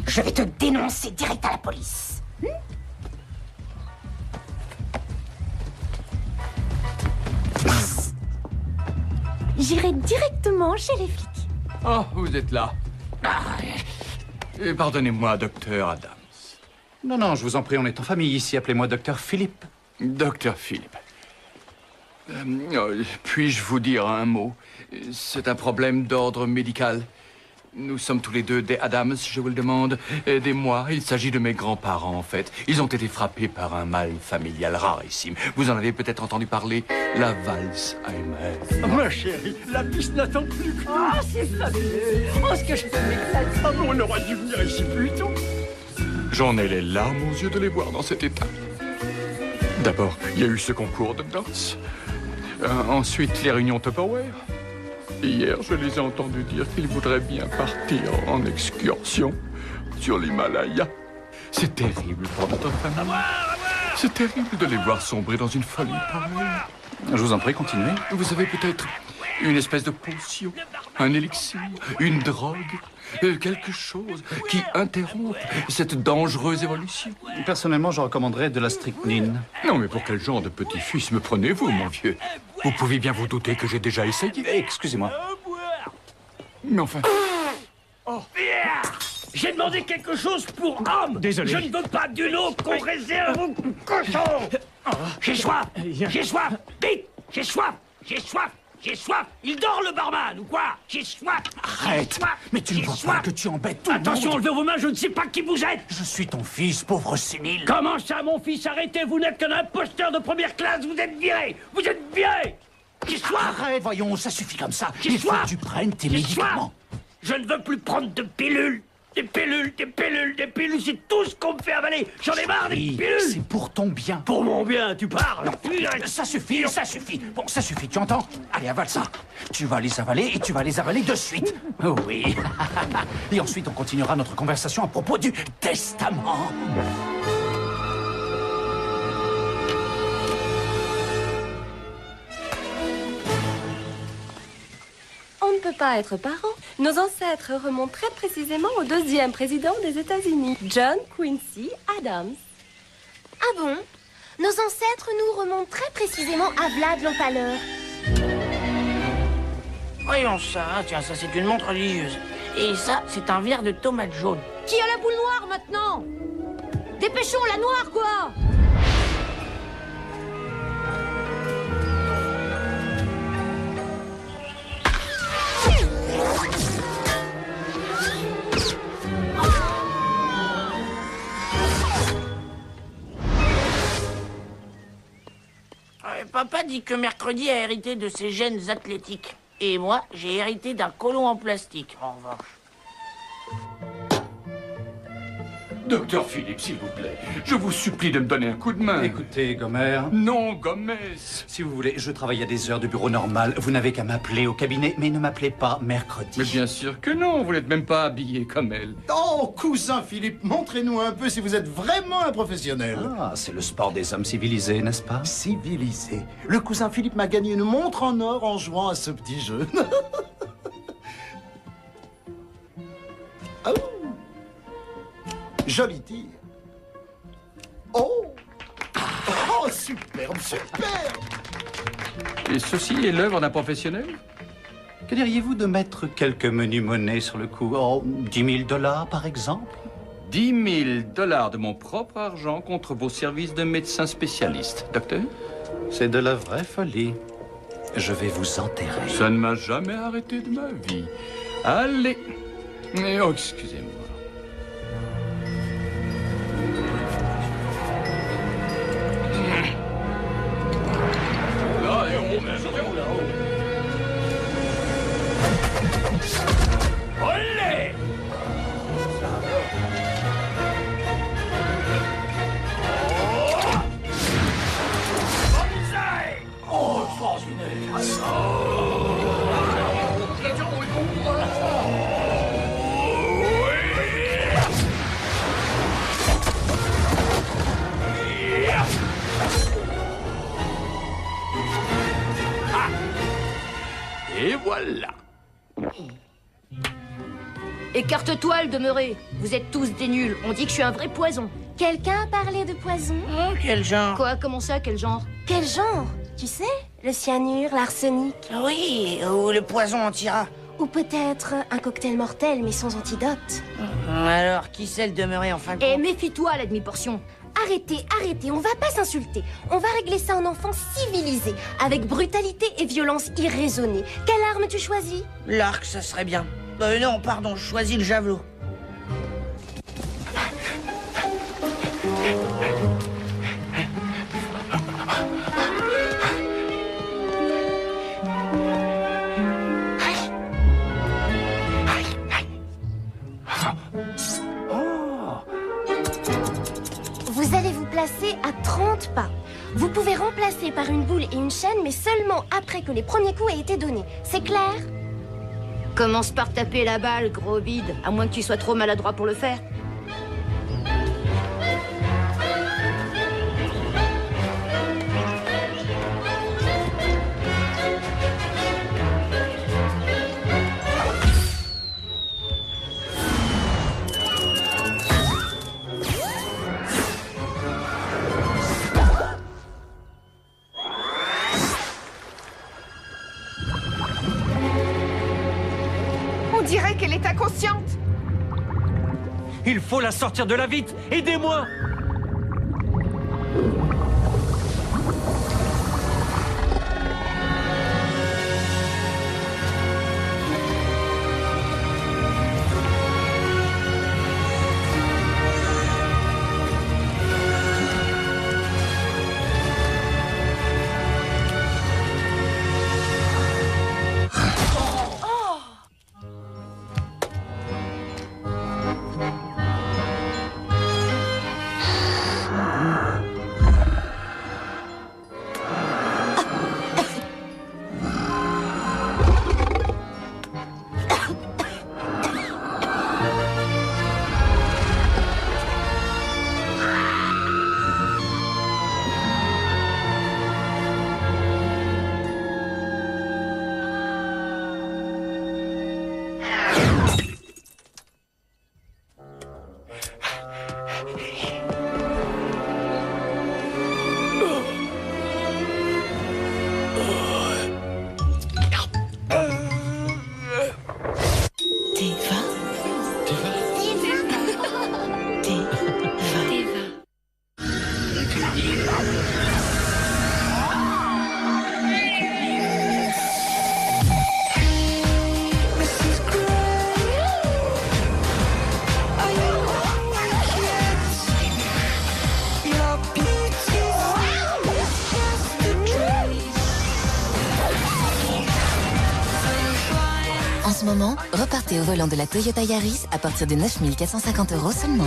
je vais te dénoncer direct à la police. J'irai directement chez les flics. Oh, vous êtes là. Pardonnez-moi, docteur Adams. Non, je vous en prie, on est en famille ici. Appelez-moi docteur Philippe. Docteur Philippe. Puis-je vous dire un mot? C'est un problème d'ordre médical. Nous sommes tous les deux des Adams, je vous le demande. Aidez-moi, il s'agit de mes grands-parents, en fait. Ils ont été frappés par un mal familial rarissime. Vous en avez peut-être entendu parler, la Valsheimer. Ma chérie, la piste n'attend plus que... Oh, c'est fabuleux. Oh, ce que je m'éclate. Ah, mais on aurait dû venir ici plus tôt. J'en ai les larmes aux yeux de les voir dans cet état. D'abord, il y a eu ce concours de danse. Ensuite, les réunions Tupperware. Hier, je les ai entendus dire qu'ils voudraient bien partir en excursion sur l'Himalaya. C'est terrible pour notre famille. C'est terrible de les voir sombrer dans une folie pareille. Je vous en prie, continuez. Vous avez peut-être une espèce de potion, un élixir, une drogue, quelque chose qui interrompt cette dangereuse évolution. Personnellement, je recommanderais de la strychnine. Non, mais pour quel genre de petit-fils me prenez-vous, mon vieux? Vous pouvez bien vous douter que j'ai déjà essayé. Excusez-moi. Mais enfin... Oh. J'ai demandé quelque chose pour homme. Désolé. Je ne veux pas d'une eau qu'on réserve aux cochons. J'ai soif. J'ai soif. Vite. J'ai soif. J'ai soif. J'ai soif. Il dort le barman ou quoi? J'ai soif. Arrête. Mais tu ne vois pas que tu embêtes tout le monde. Attention, enlevez vos mains, je ne sais pas qui vous êtes. Je suis ton fils, pauvre sénile. Comment ça, mon fils? Arrêtez, vous n'êtes qu'un imposteur de première classe. Vous êtes viré. Vous êtes viré. J'ai soif. Arrête, voyons, ça suffit comme ça. J'ai Il faut soif. que tu prennes tes J'ai médicaments. soif. Je ne veux plus prendre de pilules. Des pilules, des pilules, des pilules, c'est tout ce qu'on me fait avaler. J'en ai marre des pilules. C'est pour ton bien. Pour mon bien, tu parles. Ça suffit, ça suffit. Bon, ça suffit, tu entends? Allez, avale ça. Tu vas les avaler et tu vas les avaler de suite. Oh oui. Et ensuite, on continuera notre conversation à propos du testament. On ne peut pas être parents. Nos ancêtres remontent très précisément au 2e président des États-Unis, John Quincy Adams. Ah bon? Nos ancêtres nous remontent très précisément à Vlad l'Empaleur. Voyons ça, tiens, ça c'est une montre religieuse. Et ça, c'est un verre de tomate jaune. Qui a la boule noire maintenant? Dépêchons, la noire, quoi! Papa dit que mercredi a hérité de ses gènes athlétiques. Et moi, j'ai hérité d'un côlon en plastique, en revanche. Docteur Philippe, s'il vous plaît, je vous supplie de me donner un coup de main. Écoutez, Gomer. Non, Gomez. Si vous voulez, je travaille à des heures de bureau normal. Vous n'avez qu'à m'appeler au cabinet, mais ne m'appelez pas mercredi. Mais bien sûr que non, vous n'êtes même pas habillé comme elle. Oh, cousin Philippe, montrez-nous un peu si vous êtes vraiment un professionnel. Ah, c'est le sport des hommes civilisés, n'est-ce pas? Civilisé. Le cousin Philippe m'a gagné une montre en or en jouant à ce petit jeu. Oh. Joli tir. Oh. Oh, superbe, superbe. Et ceci est l'œuvre d'un professionnel? Que diriez-vous de mettre quelques menus monnaies sur le coup? Oh, 10 000 $ par exemple? 10 000 $ de mon propre argent contre vos services de médecin spécialiste, docteur? C'est de la vraie folie. Je vais vous enterrer. Ça ne m'a jamais arrêté de ma vie. Allez. Mais oh, excusez-moi. Là, et on là-haut. Olé! Oh, extraordinaire! Et voilà. Écarte-toi, le demeuré. Vous êtes tous des nuls. On dit que je suis un vrai poison. Quelqu'un a parlé de poison? Oh, quel genre? Quoi? Comment ça? Quel genre? Quel genre? Tu sais, le cyanure, l'arsenic. Oui, ou le poison anti-rat. Ou peut-être un cocktail mortel, mais sans antidote. Alors, qui c'est le demeuré en fin de compte? Et méfie-toi à la demi-portion. Arrêtez, on va pas s'insulter. On va régler ça en enfant civilisé, avec brutalité et violence irraisonnée. Quelle arme tu choisis? L'arc, ça serait bien. Non, pardon, je choisis le javelot. Vous allez vous placer à 30 pas. Vous pouvez remplacer par une boule et une chaîne, mais seulement après que les premiers coups aient été donnés. C'est clair? Commence par taper la balle, gros bide. À moins que tu sois trop maladroit pour le faire. On dirait qu'elle est inconsciente. Il faut la sortir de là vite. Aidez-moi. En ce moment, repartez au volant de la Toyota Yaris à partir de 9 450 € seulement.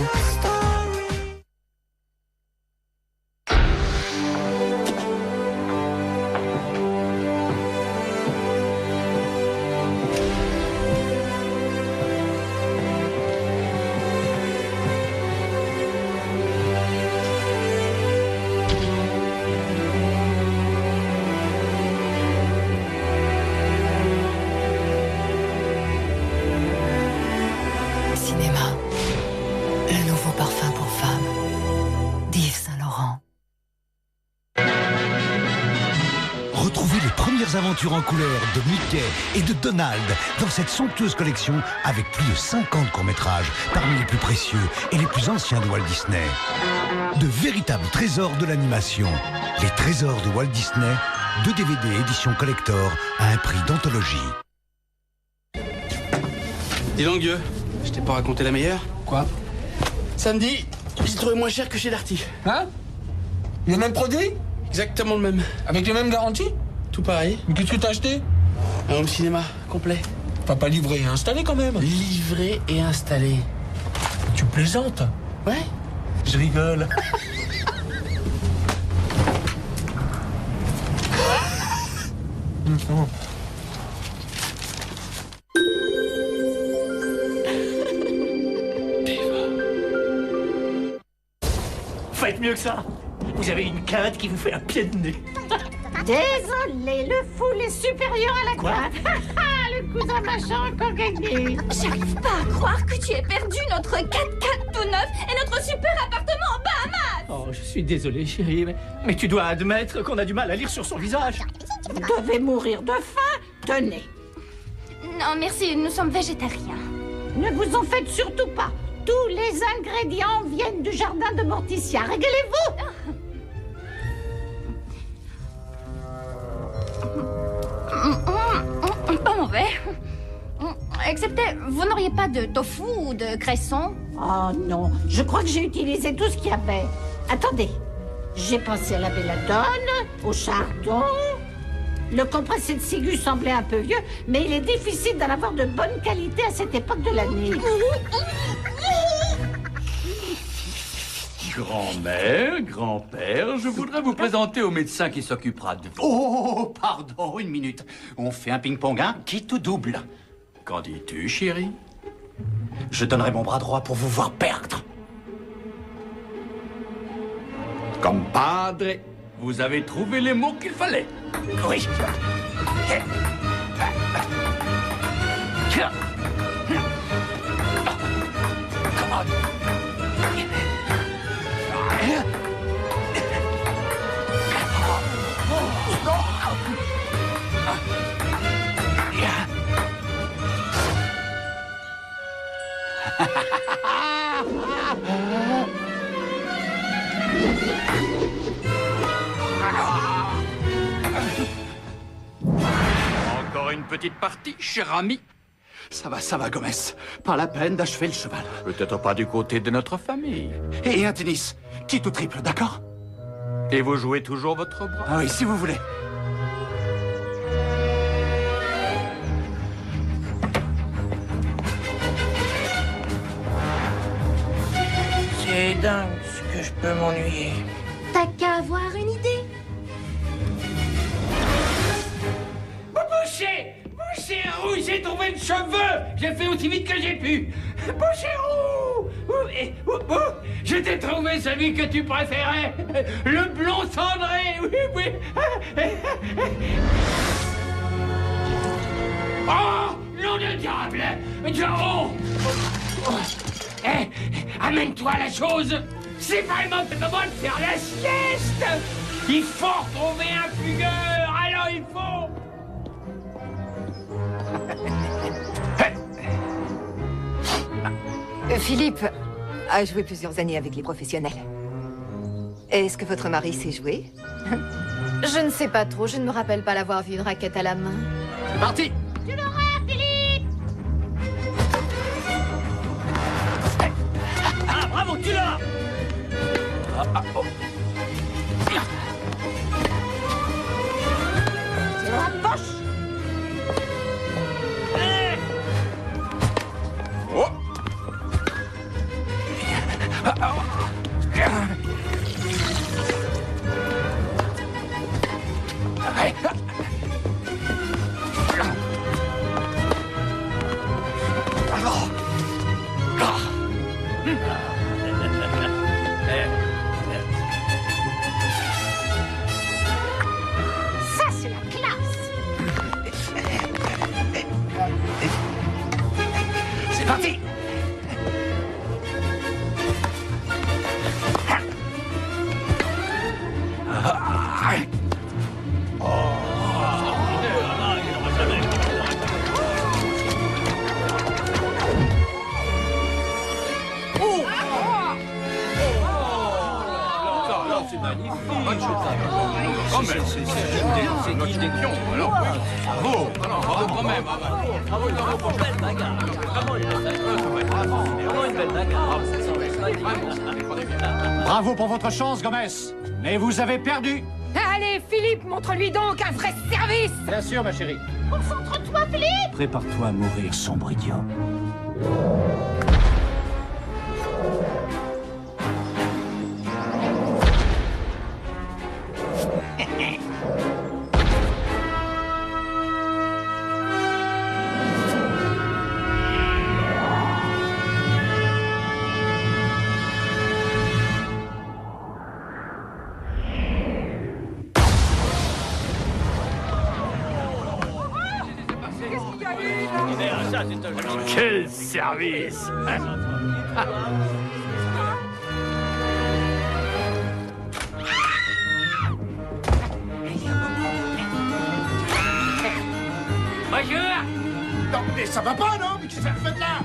Retrouvez les premières aventures en couleur de Mickey et de Donald dans cette somptueuse collection avec plus de 50 courts-métrages parmi les plus précieux et les plus anciens de Walt Disney. De véritables trésors de l'animation. Les trésors de Walt Disney, 2 DVD édition collector à un prix d'anthologie. Dis donc, Gueux, je t'ai pas raconté la meilleure? Quoi? Samedi, j'ai trouvé moins cher que chez Darty. Hein? Le même produit? Exactement le même. Avec les mêmes garanties? Tout pareil. Mais qu'est-ce que t'as acheté? Un home cinéma complet. Pas livré et installé quand même. Livré et installé. Tu plaisantes? Ouais. Je rigole. Faites mieux que ça. Vous avez une quinte qui vous fait un pied de nez. Désolé, le foule est supérieur à la quinte. Le cousin machin a encore gagné. J'arrive pas à croire que tu aies perdu notre 4x4 tout neuf et notre super appartement en Bahamas. Oh, je suis désolé, chérie, mais tu dois admettre qu'on a du mal à lire sur son visage. Vous devez mourir de faim. Tenez. Non, merci, nous sommes végétariens. Ne vous en faites surtout pas. Tous les ingrédients viennent du jardin de Morticia. Régalez-vous. Pas mauvais. Excepté, vous n'auriez pas de tofu ou de cresson? Oh non, je crois que j'ai utilisé tout ce qu'il y avait. Attendez, j'ai pensé à la belladone, au chardon. Le compressé de ciguë semblait un peu vieux, mais il est difficile d'en avoir de bonne qualité à cette époque de l'année. Grand-mère, grand-père, je voudrais vous présenter au médecin qui s'occupera de vous. Oh, pardon, une minute. On fait un ping-pong, hein? Quitte ou double? Qu'en dis-tu, chérie? Je donnerai mon bras droit pour vous voir perdre. Compadre, vous avez trouvé les mots qu'il fallait. Oui. Encore une petite partie, cher ami. Ça va, Gomez. Pas la peine d'achever le cheval. Peut-être pas du côté de notre famille. Et un tennis. Quitte ou triple, d'accord? Et vous jouez toujours votre bras? Ah oui, si vous voulez. C'est dingue ce que je peux m'ennuyer. T'as qu'à avoir une idée. Boucher-roux, j'ai trouvé le cheveu. J'ai fait aussi vite que j'ai pu. Boucher-roux, je t'ai trouvé celui que tu préférais. Le blond cendré, oui. Oh, nom de diable. Joe. Amène-toi la chose. C'est vraiment le moment de faire la sieste. Il faut retrouver un fugueur. Alors il faut... Philippe a joué plusieurs années avec les professionnels. Est-ce que votre mari sait jouer? Je ne sais pas trop, je ne me rappelle pas l'avoir vu une raquette à la main. C'est parti! Tu l'auras, Philippe! Ah, bravo, tu l'as! C'est dans la poche! question. Alors, bravo. Bravo quand même. Bravo pour votre chance, Gomez. Mais vous avez perdu. Allez, Philippe, montre-lui donc un vrai service. Bien sûr, ma chérie. Concentre-toi, Philippe. Prépare-toi à mourir, sombre idiot. Quel service! Bonjour! Non, mais ça va pas, non? Mais qu'est-ce que ça fait de là?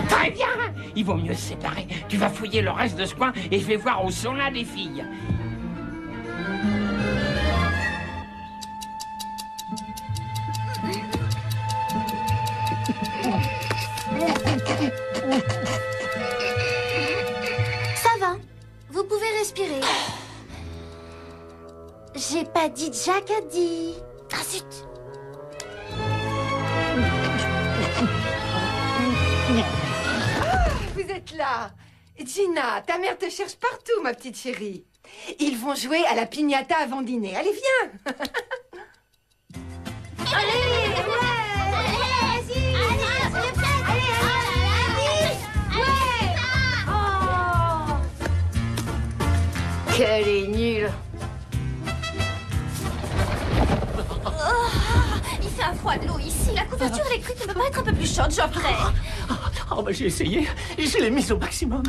Très bien! Il vaut mieux se séparer. Tu vas fouiller le reste de ce coin et je vais voir où sont là les filles. Ça va. Vous pouvez respirer. J'ai pas dit Jack a dit. Ah zut! Vous êtes là. Gina, ta mère te cherche partout, ma petite chérie. Ils vont jouer à la piñata avant dîner. Allez, viens. Allez, Qu'elle est nulle. Il fait un froid de l'eau ici. La couverture électrique ne peut pas être un peu plus chaude, Geoffrey. Oh, bah j'ai essayé. Je l'ai mise au maximum.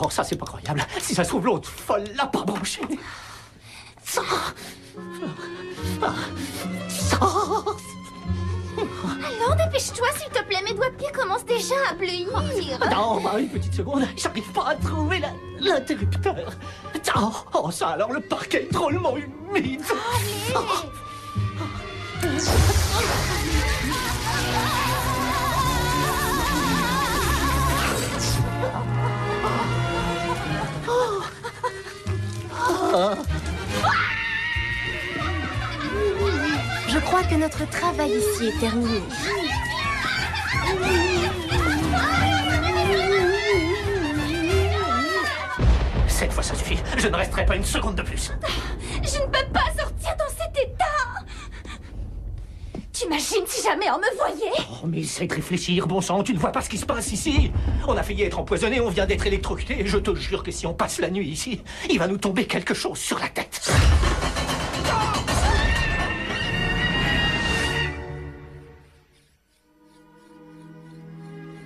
Oh, ça, c'est pas croyable. Si ça se trouve, l'autre folle l'a pas branché. Alors, dépêche-toi, s'il te plaît. Mes doigts de pied commencent déjà à bleuir. Non, bah, une petite seconde. J'arrive pas à trouver l'interrupteur. Oh, ça alors, le parquet est drôlement humide. Je crois que notre travail ici est terminé. Cette fois, ça suffit. Je ne resterai pas une seconde de plus. Je ne peux pas sortir dans cet état. T'imagines si jamais on me voyait? Oh, mais essaie de réfléchir, bon sang, tu ne vois pas ce qui se passe ici? On a failli être empoisonné, on vient d'être électrocuté. Je te jure que si on passe la nuit ici, il va nous tomber quelque chose sur la tête.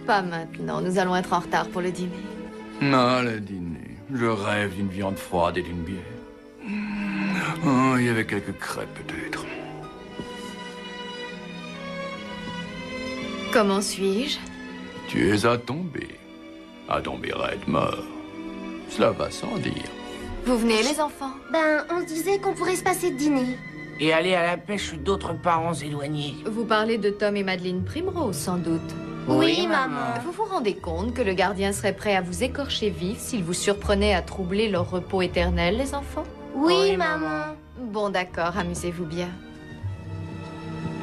Pas maintenant, nous allons être en retard pour le dîner. Non, le dîner. Je rêve d'une viande froide et d'une bière. Oh, il y avait quelques crêpes, peut-être. Comment suis-je? Tu es à tomber raide mort. Cela va sans dire. Vous venez, les enfants? Ben, on se disait qu'on pourrait se passer de dîner. Et aller à la pêche d'autres parents éloignés. Vous parlez de Tom et Madeleine Primrose, sans doute. Oui, maman. Vous vous rendez compte que le gardien serait prêt à vous écorcher vif s'il vous surprenait à troubler leur repos éternel, les enfants? Oui, maman. Bon, d'accord, amusez-vous bien.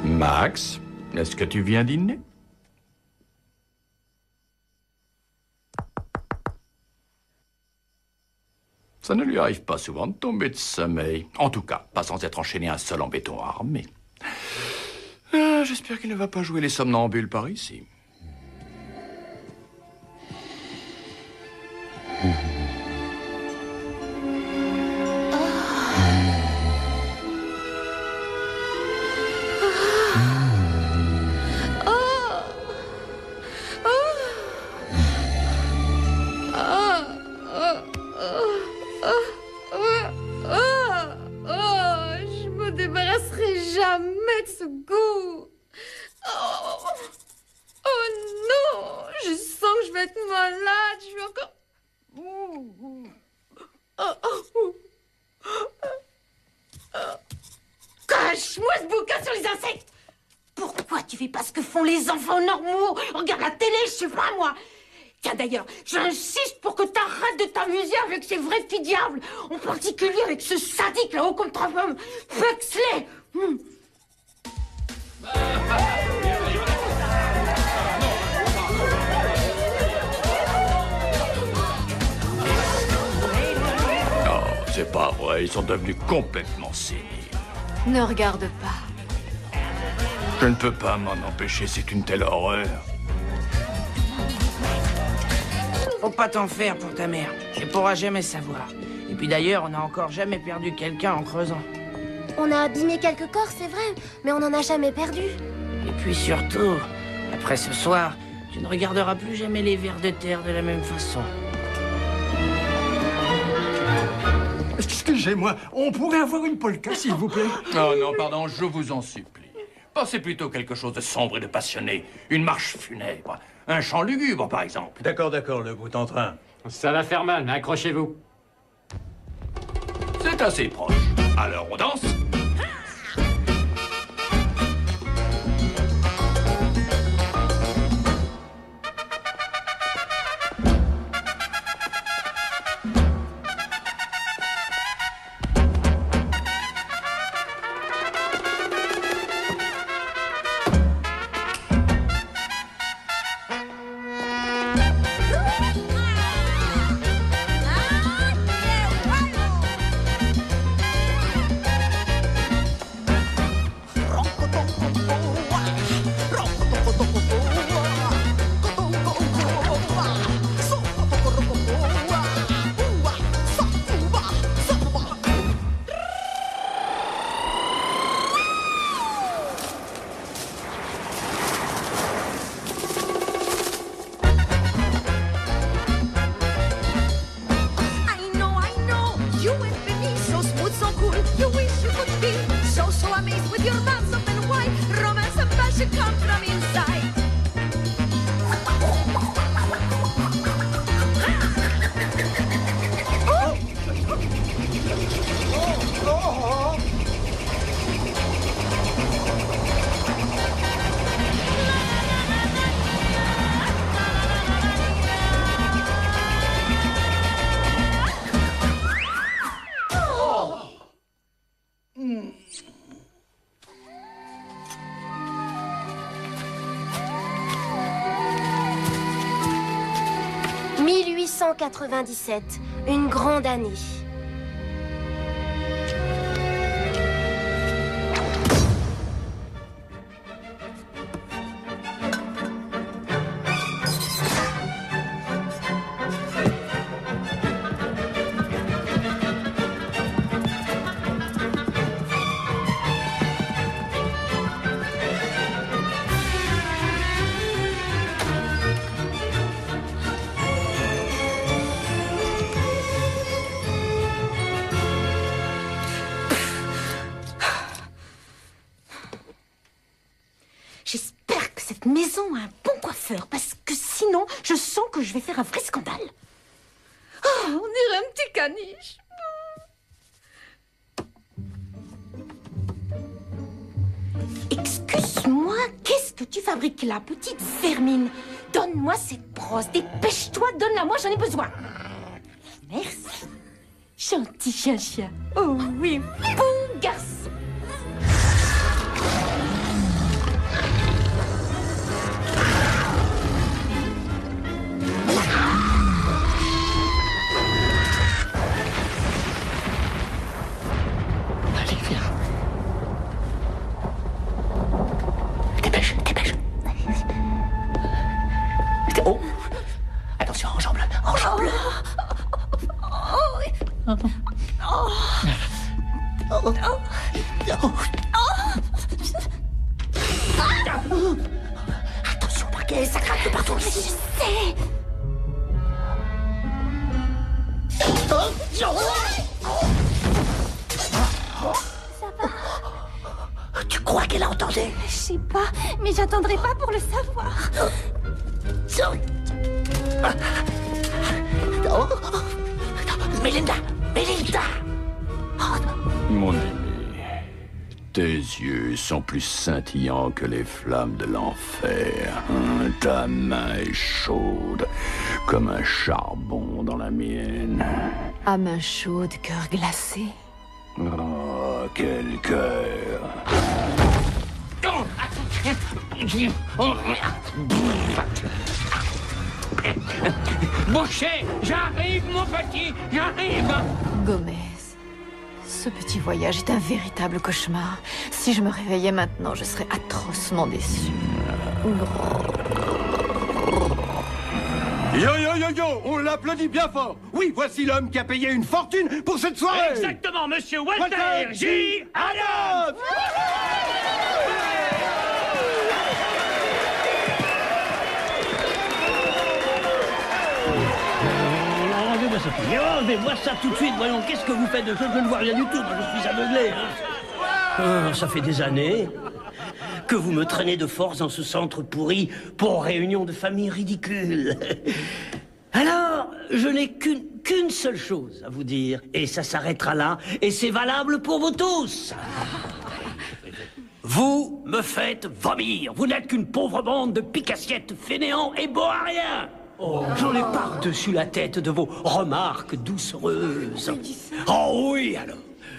Max, est-ce que tu viens dîner? Ça ne lui arrive pas souvent de tomber de sommeil. En tout cas, pas sans être enchaîné un seul en béton armé. J'espère qu'il ne va pas jouer les somnambules par ici. Je me débarrasserai jamais de ce goût. Oh non, je sens que je être malade. Je vais encore... Cache-moi ce bouquin sur les insectes. Pourquoi tu fais pas ce que font les enfants normaux? Regarde la télé, je sais pas moi. Tiens d'ailleurs, j'insiste pour que t'arrêtes de t'amuser avec ces vrais petits diables. En particulier avec ce sadique là-haut comme travail. Huxley. Non, c'est pas vrai. Ils sont devenus complètement séniles. Ne regarde pas. Je ne peux pas m'en empêcher. C'est une telle horreur. Faut pas t'en faire pour ta mère. Elle pourra jamais savoir. Et puis d'ailleurs, on n'a encore jamais perdu quelqu'un en creusant. On a abîmé quelques corps, c'est vrai, mais on n'en a jamais perdu. Et puis surtout, après ce soir, tu ne regarderas plus jamais les vers de terre de la même façon. Excusez-moi, on pourrait avoir une polka, s'il vous plaît? Oh non, pardon, je vous en supplie. Pensez plutôt quelque chose de sombre et de passionné. Une marche funèbre. Un chant lugubre, par exemple. D'accord, le bout en train. Ça va faire mal, accrochez-vous. C'est assez proche. Alors, on danse? Une grande année. J'espère que cette maison a un bon coiffeur, parce que sinon, je sens que je vais faire un vrai scandale. Oh, on dirait un petit caniche. Excuse-moi, qu'est-ce que tu fabriques là, petite vermine? Donne-moi cette brosse, dépêche-toi, donne-la moi, j'en ai besoin. Merci. Gentil chien. Oh oui, bon garçon. Allez, viens. Dépêche. Oh, attention, enjambe-le. Attention, Braquet, ça craque de partout. Je sais. Tu crois qu'elle a entendu? Je sais pas, mais j'attendrai pas pour le savoir. Sorry. Oh. Melinda! Melinda! Mon ami, tes yeux sont plus scintillants que les flammes de l'enfer. Ta main est chaude comme un charbon dans la mienne. À main chaude, cœur glacé. Oh, quel cœur! Boucher, j'arrive, mon petit, j'arrive. Gomez, ce petit voyage est un véritable cauchemar. Si je me réveillais maintenant, je serais atrocement déçu. Yo yo yo yo, on l'applaudit bien fort. Oui, voici l'homme qui a payé une fortune pour cette soirée. Exactement, monsieur Walter J. Adams. Enlevez-moi ça, enlevez-moi ça tout de suite, voyons, qu'est-ce que vous faites de ça? Je ne vois rien du tout, moi je suis aveuglé. Hein. Ça fait des années que vous me traînez de force dans ce centre pourri pour réunion de famille ridicule. Alors, je n'ai qu'une seule chose à vous dire, et ça s'arrêtera là, et c'est valable pour vous tous. Vous me faites vomir. Vous n'êtes qu'une pauvre bande de pique-assiettes fainéants et beaux à rien. J'en ai par-dessus la tête de vos remarques doucereuses. Oh oui, alors.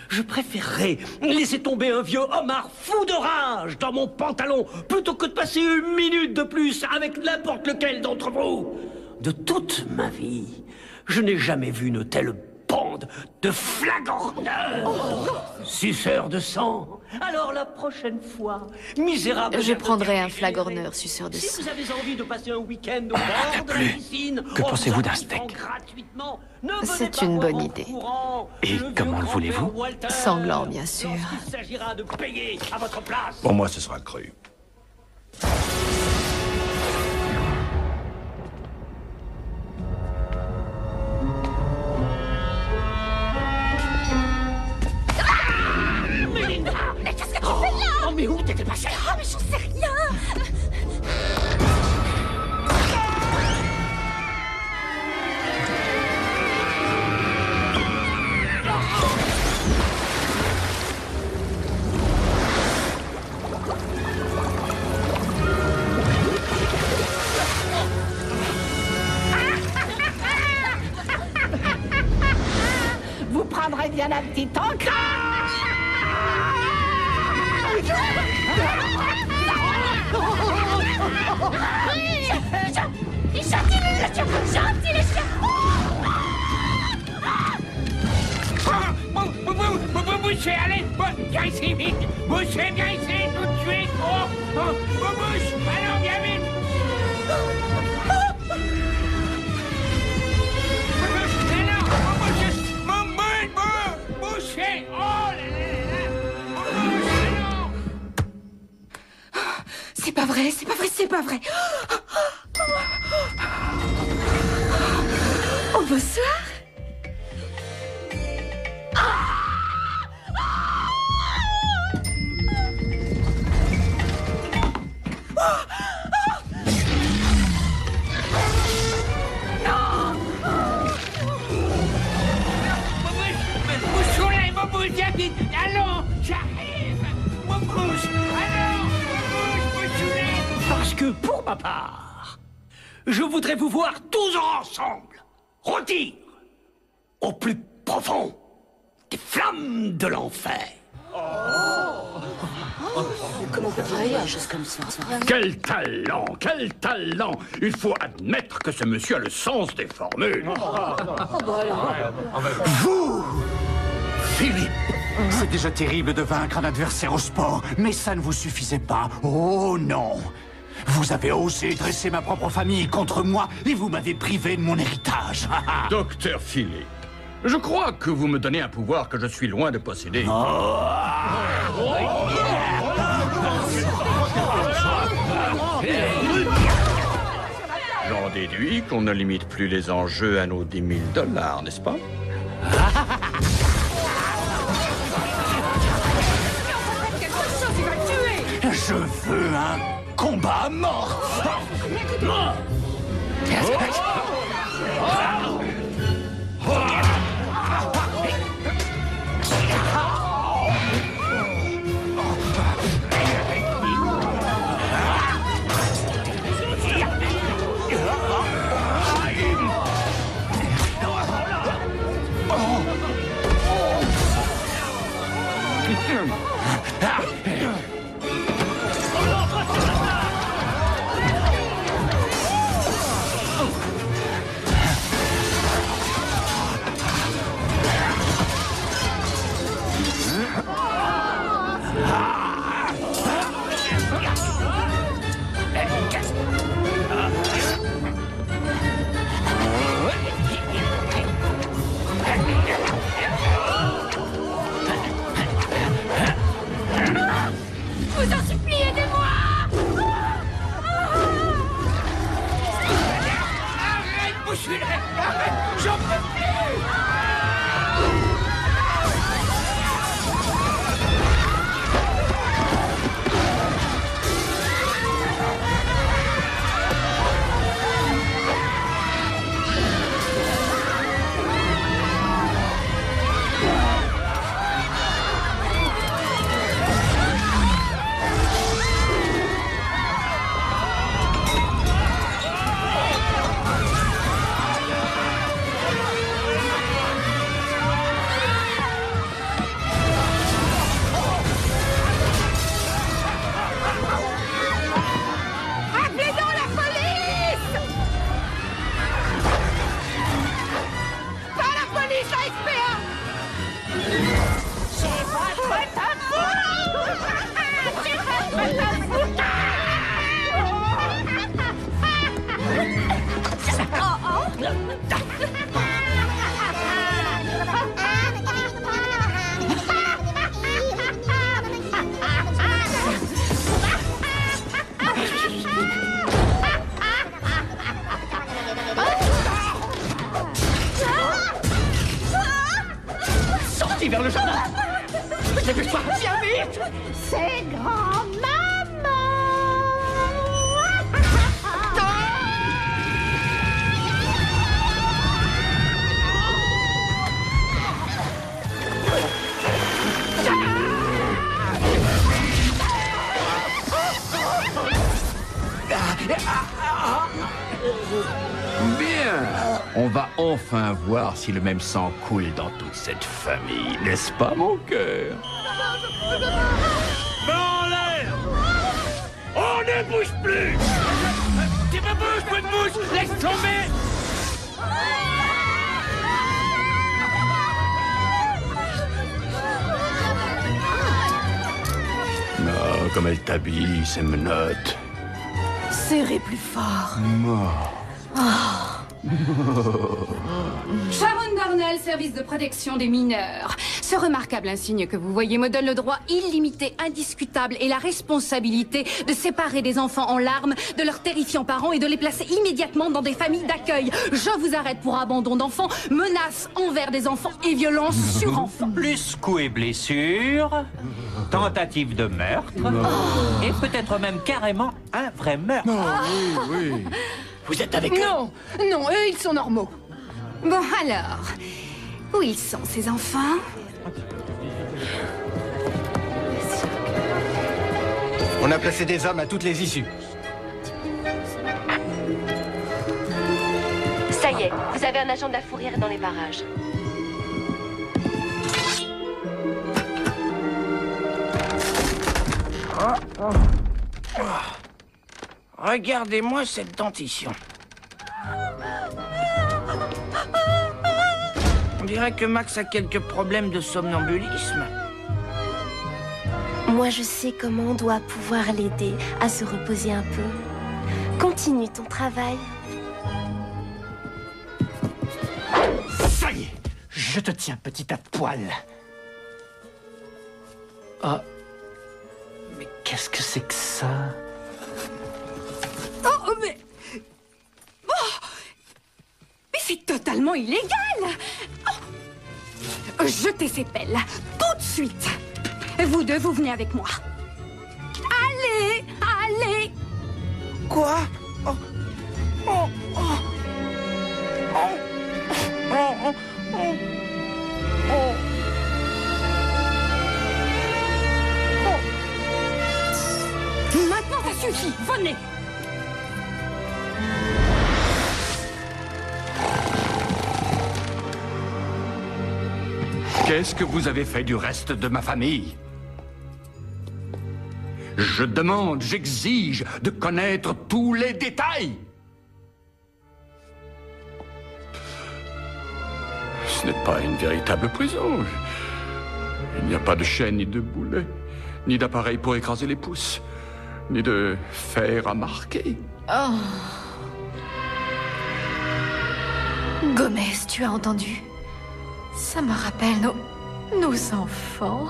Je préférerais laisser tomber un vieux homard fou de rage dans mon pantalon plutôt que de passer une minute de plus avec n'importe lequel d'entre vous. De toute ma vie, je n'ai jamais vu une telle bande de flagorneurs, suceurs de sang. Alors la prochaine fois, misérable... Je prendrai un flagorneur suceur de sang. Si vous avez envie de passer un week-end au bord de la piscine... Que pensez-vous d'un steak? C'est une bonne idée. Et comment le voulez-vous? Sanglant, bien sûr. Il s'agira de payer à votre place. Pour moi, ce sera cru. Melinda! Mais qu'est-ce que tu fais là? Oh, mais où t'étais passée? Oh, mais j'en sais rien. Vous prendrez bien un petit encre. Gentil le chien. Boucher, allez, viens ici vite. Boucher, viens ici tout de suite. Bouche, allons, viens vite. Boucher, oh là là. C'est pas vrai, c'est pas vrai, c'est pas vrai. Oh, bonsoir. Bouche, viens vite. Allons, j'arrive. Bouche, allons. Bouche, Parce que pour ma part, je voudrais vous voir tous ensemble rôtir au plus profond des flammes de l'enfer. Comment on peut travailler une chose comme ça? Quel talent! Quel talent! Il faut admettre que ce monsieur a le sens des formules. Vous, Philippe, c'est déjà terrible de vaincre un adversaire au sport, mais ça ne vous suffisait pas. Oh non! Vous avez osé dresser ma propre famille contre moi et vous m'avez privé de mon héritage. Docteur Philippe, je crois que vous me donnez un pouvoir que je suis loin de posséder. J'en déduis qu'on ne limite plus les enjeux à nos 10 000 $, n'est-ce pas? Je veux un combat à mort. vous en supplie, aidez-moi! Arrête, bouche-les! Arrête! J'en peux plus! Appelez donc la police! Pas la police, la SPA! C'est votre faute! C'est votre Sortez vers le jardin! Dépêche-toi! Viens vite! C'est grand-maman! Bien. On va enfin voir si le même sang coule dans toute cette famille, n'est-ce pas, mon cœur? Main en l'air! On ne bouge plus! Tu me bouges, peu de bouche! Laisse tomber! Non, comme elle t'habille, ces menottes. Serrez plus fort. Mort. Sharon Darnell, service de protection des mineurs. Ce remarquable insigne que vous voyez me donne le droit illimité, indiscutable et la responsabilité de séparer des enfants en larmes de leurs terrifiants parents et de les placer immédiatement dans des familles d'accueil. Je vous arrête pour abandon d'enfants, menaces envers des enfants et violences sur enfants. Plus coups et blessures, tentative de meurtre, et peut-être même carrément un vrai meurtre. Oui. Vous êtes avec eux? Non, non, eux, ils sont normaux. Bon, alors, où ils sont, ces enfants? On a placé des hommes à toutes les issues. Ça y est, vous avez un agent de la fourrière dans les parages. Regardez-moi cette dentition. On dirait que Max a quelques problèmes de somnambulisme. Moi, je sais comment on doit pouvoir l'aider à se reposer un peu. Continue ton travail. Ça y est, je te tiens, petit tas de poils. Ah, mais qu'est-ce que c'est que ça? Oh, mais... Oh, mais c'est totalement illégal! Oh. Jetez ces pelles, tout de suite! Vous deux, vous venez avec moi. Allez! Allez! Quoi? Oh. Maintenant, ça suffit. Venez. Qu'est-ce que vous avez fait du reste de ma famille? Je demande, j'exige de connaître tous les détails. Ce n'est pas une véritable prison. Il n'y a pas de chaîne, ni de boulet, ni d'appareil pour écraser les pouces, ni de fer à marquer. Oh. Gomez, tu as entendu? Ça me rappelle nos enfants.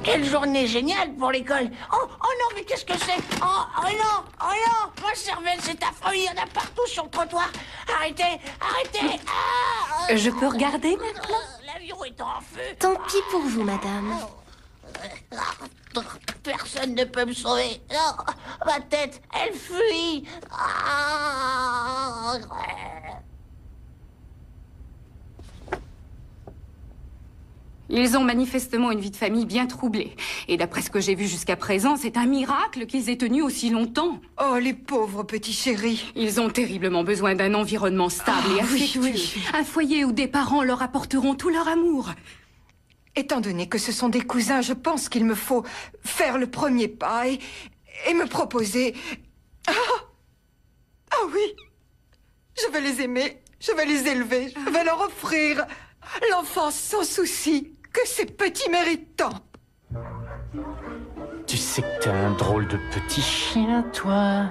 Quelle journée géniale pour l'école. Oh non, mais qu'est-ce que c'est? Oh non, ma cervelle, c'est affreux, il y en a partout sur le trottoir. Arrêtez. Je peux regarder maintenant? L'avion est en feu. Tant pis pour vous, madame. Personne ne peut me sauver. Non, ma tête, elle fuit. Ils ont manifestement une vie de famille bien troublée. Et d'après ce que j'ai vu jusqu'à présent, c'est un miracle qu'ils aient tenu aussi longtemps. Oh, les pauvres petits chéris. Ils ont terriblement besoin d'un environnement stable et affectueux. Oui. Un foyer où des parents leur apporteront tout leur amour. Étant donné que ce sont des cousins, je pense qu'il me faut faire le premier pas et me proposer... Ah oui, je vais les aimer, je vais les élever, je vais leur offrir l'enfance sans souci que ces petits méritent tant. Tu sais que t'es un drôle de petit chien, toi.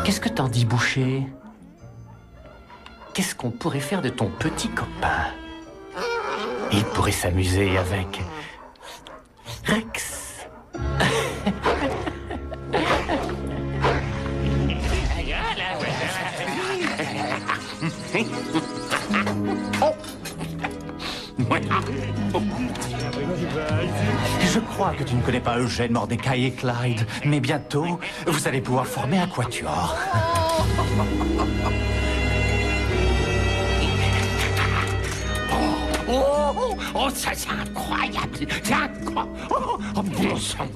Qu'est-ce que t'en dis, Boucher? Qu'est-ce qu'on pourrait faire de ton petit copain? Il pourrait s'amuser avec Rex. Je crois que tu ne connais pas Eugène, Mordecai et Clyde, mais bientôt, vous allez pouvoir former un quatuor. Oh, ça c'est incroyable, c'est incroyable. Bon sang.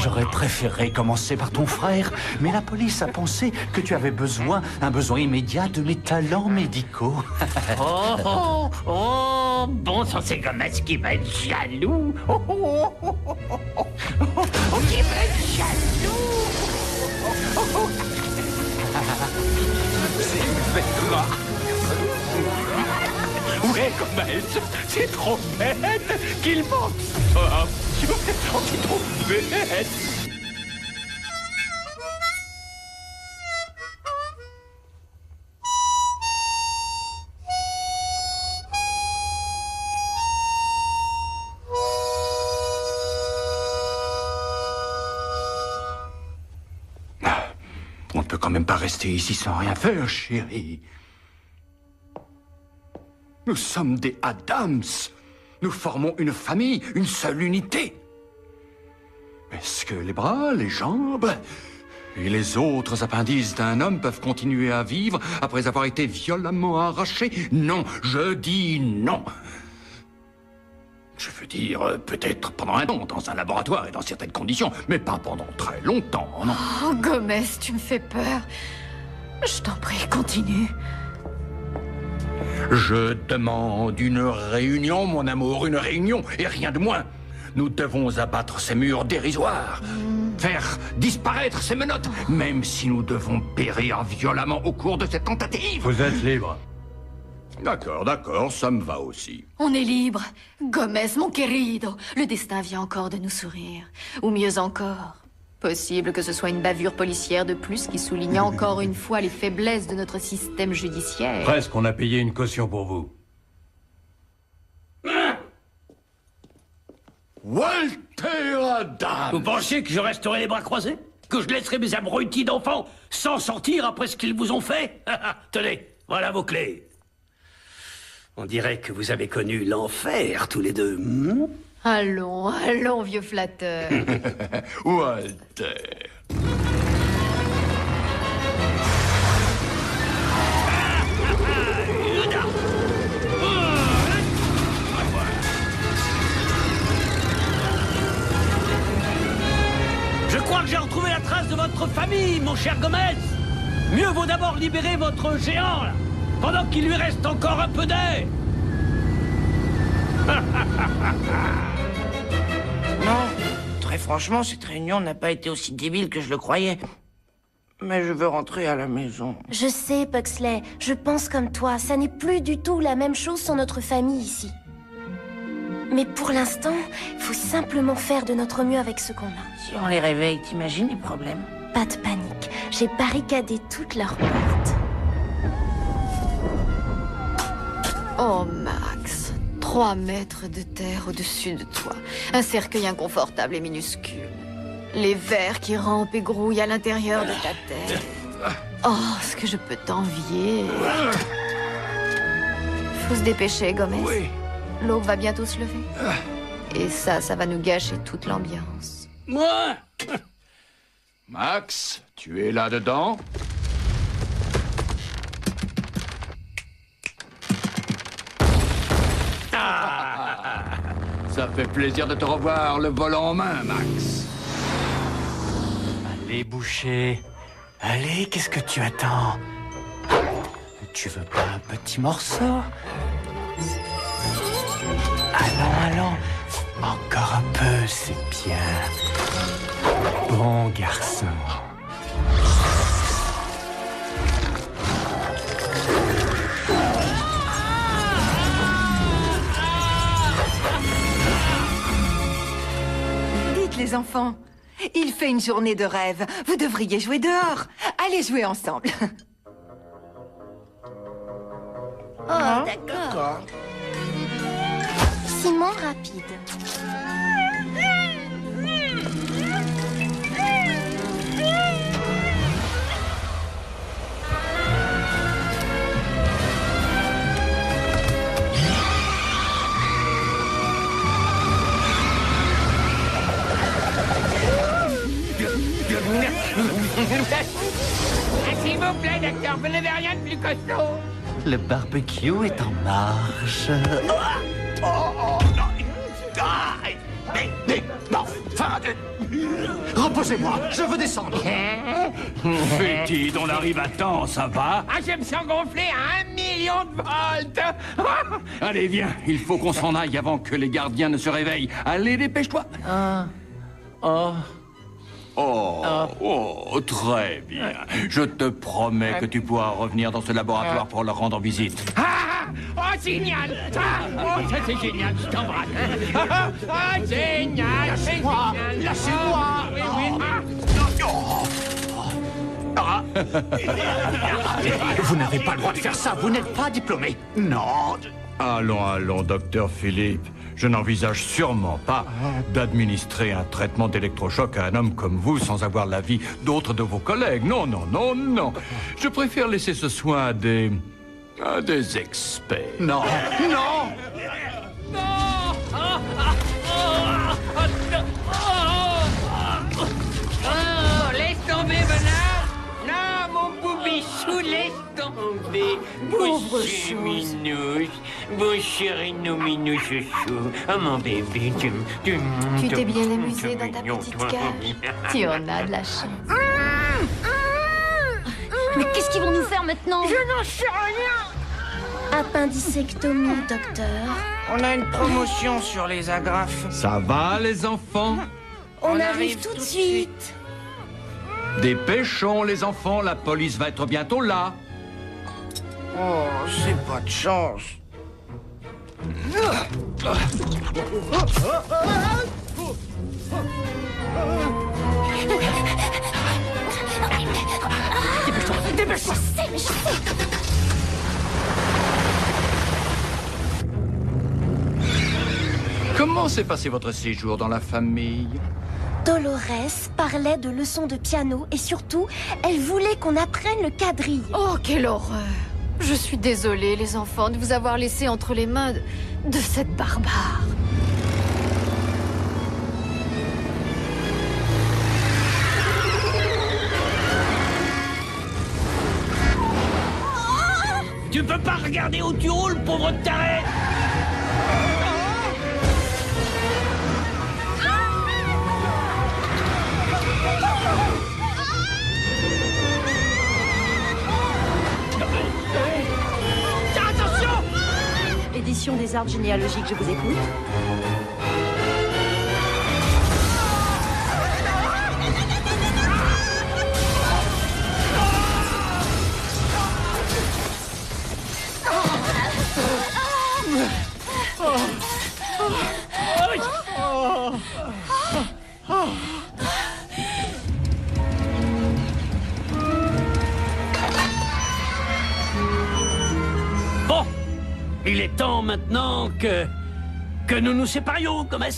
J'aurais préféré commencer par ton frère, mais la police a pensé que tu avais un besoin immédiat de mes talents médicaux. Bon sang, c'est Gomez qui va être jaloux. Qui va être jaloux. C'est vrai. Ouais, Gomez, c'est trop bête qu'il manque ça. C'est trop bête. On ne peut quand même pas rester ici sans rien faire, chérie. Nous sommes des Adams. Nous formons une famille, une seule unité. Est-ce que les bras, les jambes et les autres appendices d'un homme peuvent continuer à vivre après avoir été violemment arrachés? Non, je dis non. Je veux dire, peut-être pendant un temps, dans un laboratoire et dans certaines conditions, mais pas pendant très longtemps, non. Oh, Gomez, tu me fais peur. Je t'en prie, continue. Je demande une réunion, mon amour, une réunion, et rien de moins. Nous devons abattre ces murs dérisoires, faire disparaître ces menottes, même si nous devons périr violemment au cours de cette tentative. Vous êtes libre. D'accord, ça me va aussi. On est libre. Gomez, mon querido. Le destin vient encore de nous sourire. Ou mieux encore, possible que ce soit une bavure policière de plus qui souligne encore une fois les faiblesses de notre système judiciaire. Presque, on a payé une caution pour vous. Walter Adams! Vous pensiez que je resterais les bras croisés? Que je laisserais mes abrutis d'enfants s'en sortir après ce qu'ils vous ont fait? Tenez, voilà vos clés. On dirait que vous avez connu l'enfer, tous les deux. Allons, allons, vieux flatteur. Walter. Je crois que j'ai retrouvé la trace de votre famille, mon cher Gomez. Mieux vaut d'abord libérer votre géant, là, pendant qu'il lui reste encore un peu d'air. Non, très franchement, cette réunion n'a pas été aussi débile que je le croyais. Mais je veux rentrer à la maison. Je sais, Pugsley, je pense comme toi. Ça n'est plus du tout la même chose sans notre famille ici. Mais pour l'instant, il faut simplement faire de notre mieux avec ce qu'on a. Si on les réveille, t'imagines les problèmes? Pas de panique. J'ai barricadé toutes leurs portes. Oh, Max. 3 mètres de terre au-dessus de toi. Un cercueil inconfortable et minuscule. Les vers qui rampent et grouillent à l'intérieur de ta tête. Oh, ce que je peux t'envier. Faut se dépêcher, Gomez. Oui. L'aube va bientôt se lever. Et ça va nous gâcher toute l'ambiance. Moi Max, tu es là-dedans? Ça fait plaisir de te revoir, le volant en main, Max. Allez, boucher. Allez, qu'est-ce que tu attends? Tu veux pas un petit morceau? Allons. Encore un peu, c'est bien. Bon garçon. Dites les enfants, il fait une journée de rêve. Vous devriez jouer dehors. Allez jouer ensemble. Oh, d'accord. Simon rapide. S'il vous plaît, docteur, vous n'avez rien de plus costaud. Le barbecue est en marche. Reposez-moi, je veux descendre. Fétide, on arrive à temps, ça va? Ah, je me sens gonflé à 1 million de volts. Allez, viens, il faut qu'on s'en aille avant que les gardiens ne se réveillent. Allez, dépêche-toi. Oh, très bien. Je te promets que tu pourras revenir dans ce laboratoire pour leur rendre visite. Oh, génial. Ça, c'est génial, je t'embrasse. Génial. Lâchez-moi. Lâchez-moi. Oui. Vous n'avez pas le droit de faire ça, vous n'êtes pas diplômé. Non. Allons, docteur Philippe. Je n'envisage sûrement pas d'administrer un traitement d'électrochoc à un homme comme vous sans avoir l'avis d'autres de vos collègues. Non. Je préfère laisser ce soin à des experts. Non. Laisse tomber, Bernard. Non, mon boubichou, laisse tomber. Pauvre Boucher minouche, boucher minou chouchou. Oh, mon bébé, Tu t'es bien amusé dans ta petite cage. Tu en as de la chance. Mais qu'est-ce qu'ils vont nous faire maintenant? Je n'en sais rien. Appendicectomie, docteur. On a une promotion sur les agrafes. Ça va, les enfants? On arrive tout de suite. Dépêchons, les enfants, la police va être bientôt là. Oh, c'est pas de chance. Dépêche-toi. Je sais. Comment s'est passé votre séjour dans la famille? Dolores parlait de leçons de piano et surtout, elle voulait qu'on apprenne le quadrille. Oh, quelle horreur! Je suis désolée, les enfants, de vous avoir laissé entre les mains de cette barbare. Tu peux pas regarder où tu roules, pauvre taré! Attention! Édition des arbres généalogiques, je vous écoute. Bon, il est temps maintenant que nous nous séparions, Gomez.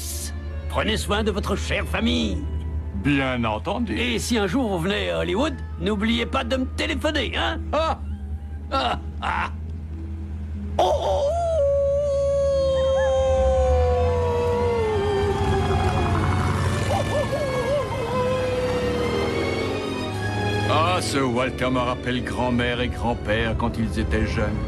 Prenez soin de votre chère famille. Bien entendu. Et si un jour vous venez à Hollywood, n'oubliez pas de me téléphoner, hein? Ah! Ah! Ah! Oh! Oh! Ah, ce Walter me rappelle grand-mère et grand-père quand ils étaient jeunes.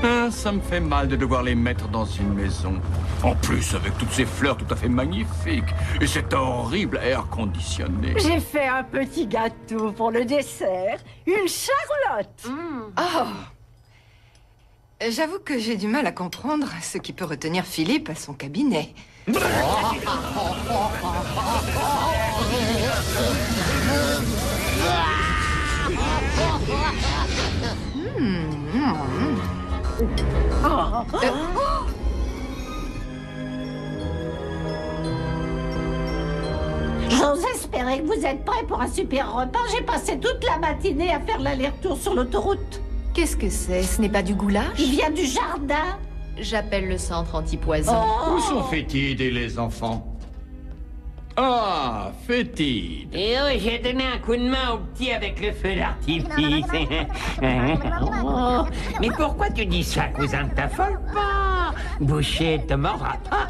Ah, ça me fait mal de devoir les mettre dans une maison. En plus, avec toutes ces fleurs tout à fait magnifiques et cet horrible air conditionné. J'ai fait un petit gâteau pour le dessert. Une charlotte. Oh. J'avoue que j'ai du mal à comprendre ce qui peut retenir Philippe à son cabinet. J'ose espérer que vous êtes prêts pour un super repas. J'ai passé toute la matinée à faire l'aller-retour sur l'autoroute. Qu'est-ce que c'est? Ce n'est pas du goulash? Il vient du jardin. J'appelle le centre antipoison. Où sont Fétide et les enfants? Ah, Fétide. Et oui, j'ai donné un coup de main au petit avec le feu d'artifice. Mais pourquoi tu dis ça, cousin? Ne t'affole pas. Boucher te mordra pas.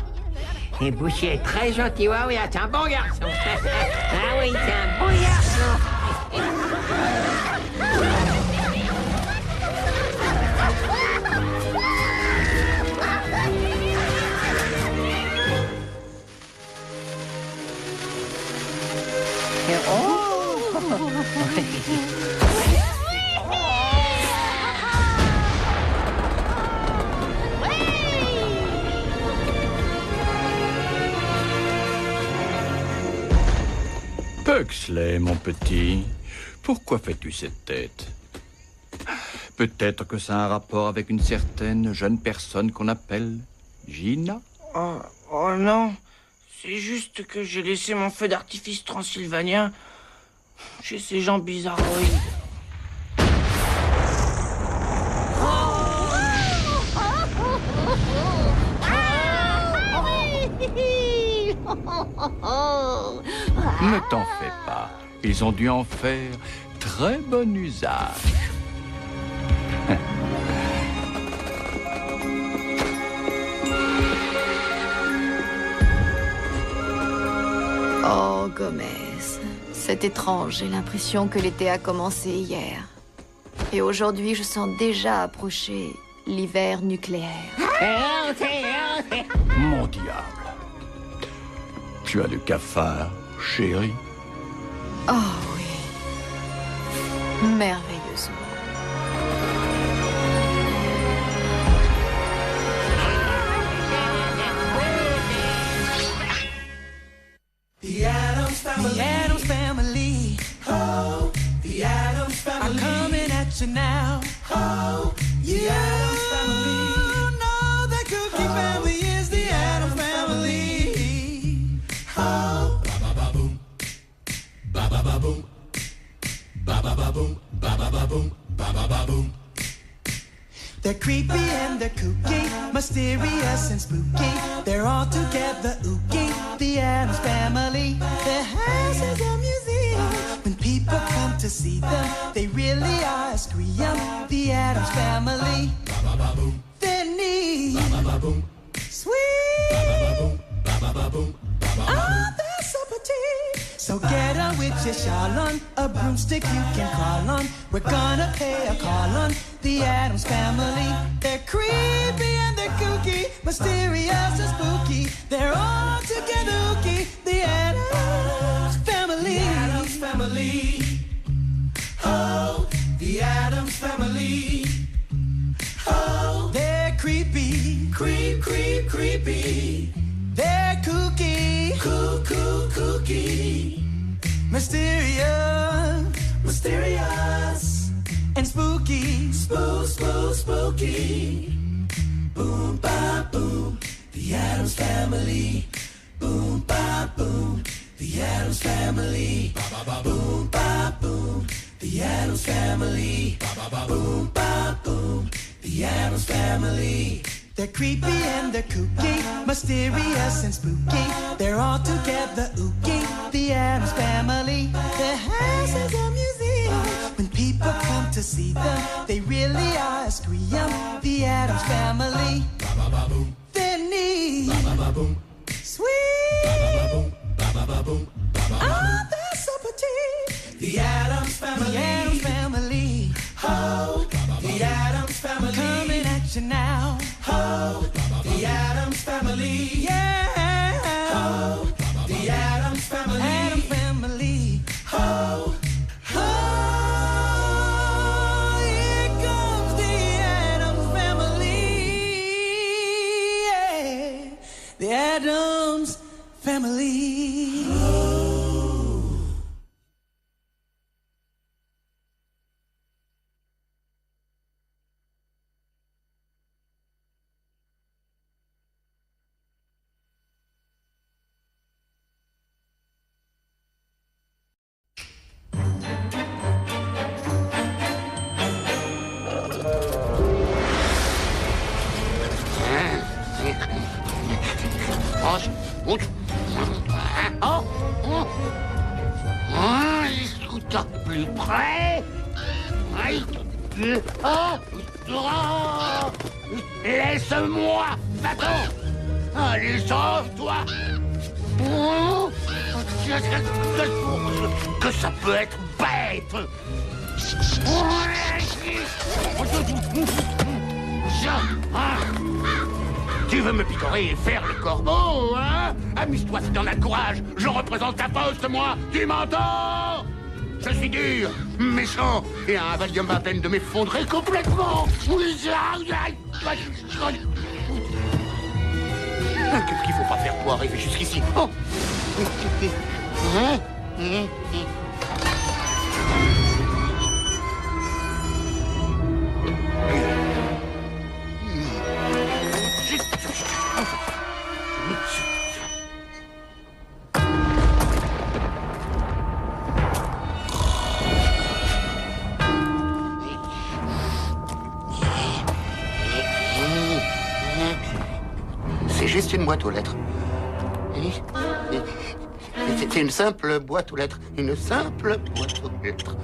Et Boucher est très gentil. Ouais, oui, c'est un bon garçon. Ah oui, c'est un bon garçon. Pugsley, mon petit, pourquoi fais-tu cette tête? Peut-être que ça a un rapport avec une certaine jeune personne qu'on appelle Gina? Oh non, c'est juste que j'ai laissé mon feu d'artifice transylvanien chez ces gens bizarroïdes. Ne t'en fais pas, ils ont dû en faire très bon usage. Oh, Gomez, c'est étrange. J'ai l'impression que l'été a commencé hier. Et aujourd'hui, je sens déjà approcher l'hiver nucléaire. Mon diable. Tu as le cafard, chérie? Oh oui. Merveilleusement. The Addams Family. The Addams Family. Oh, the Addams Family. I'm coming at you now. Oh, the Addams Family. No, the Cookie Family is the Addams Family. Oh, ba ba ba boom, ba ba ba boom, ba ba ba boom, ba ba ba boom, ba ba ba boom. They're creepy and they're kooky, mysterious and spooky. They're all together ooky, the Addams Family. Their house is a museum. When people come to see them, they really are a scream. The the Addams Family. Their needs, sweet. Oh, they're so petite. So get a witch's shawl on, a broomstick you can call on. We're gonna pay a call on the Addams Family. They're creepy and they're kooky, mysterious and spooky. They're all together ooky. The Addams Family. The Addams Family. Oh, the Addams Family. Oh, they're creepy, creepy. They're kooky, kooky. Mysterious, and spooky, spooky. Boom, ba, boom, the Addams Family. Boom, ba, boom, the Addams Family. Boom, ba, boom, the Addams Family. Boom, ba, boom, the Addams Family. They're creepy and they're kooky, mysterious and spooky. They're all together ooky. The Addams Family. Their house is a museum. When people come to see them, they really are a scream. The Addams Family. Their needs, sweet. Oh, they're so petite. The Addams Family. The Addams Family. Oh, the Addams Family. Coming at you now. Oh, the Addams Family. Yeah. Oh, the Addams Family. Addams Family. Oh, here comes the Addams Family. Yeah. The Addams Family. Plus près. Laisse-moi, va-t'en. Allez, sauve-toi. Que ça peut être bête. Tu veux me picorer et faire le corbeau, hein? Amuse-toi si t'en as le courage. Je représente ta poste, moi. Tu m'entends? Je suis dur, méchant, et un Valium à peine de m'effondrer complètement. Qu'est-ce qu'il faut pas faire pour arriver jusqu'ici? Oh. C'est juste une boîte aux lettres. C'est une simple boîte aux lettres. Une simple boîte aux lettres.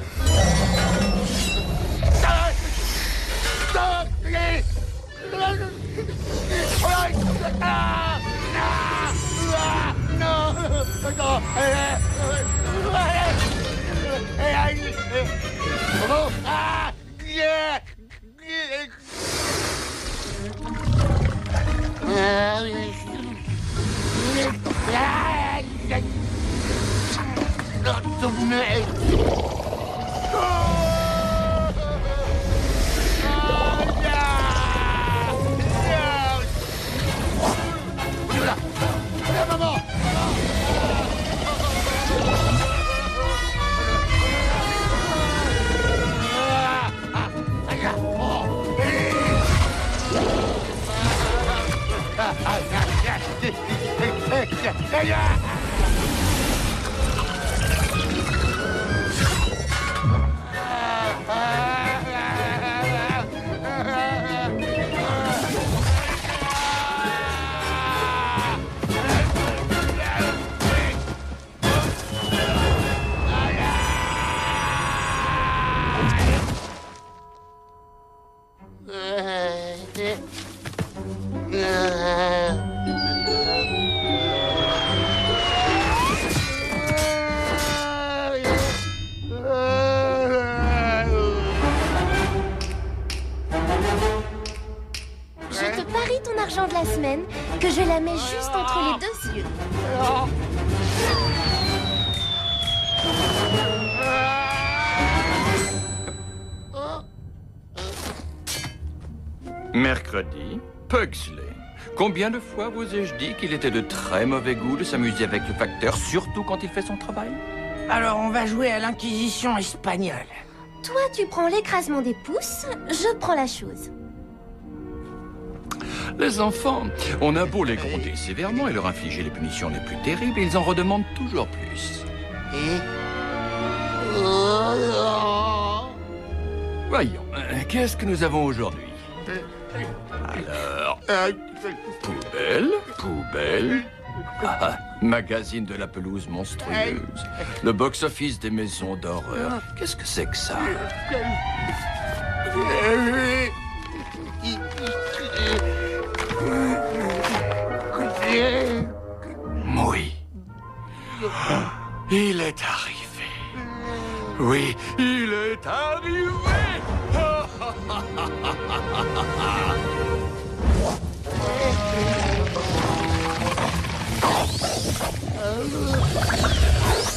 Je la mets juste entre les deux yeux. Mercredi, Pugsley. Combien de fois vous ai-je dit qu'il était de très mauvais goût de s'amuser avec le facteur, surtout quand il fait son travail? Alors on va jouer à l'Inquisition espagnole. Toi, tu prends l'écrasement des pouces, je prends la chose. Les enfants, on a beau les gronder sévèrement et leur infliger les punitions les plus terribles, ils en redemandent toujours plus. Voyons, qu'est-ce que nous avons aujourd'hui? Alors, poubelle, poubelle, magazine de la pelouse monstrueuse, le box-office des maisons d'horreur. Qu'est-ce que c'est que ça? Oui. Il est arrivé. Oui, il est arrivé.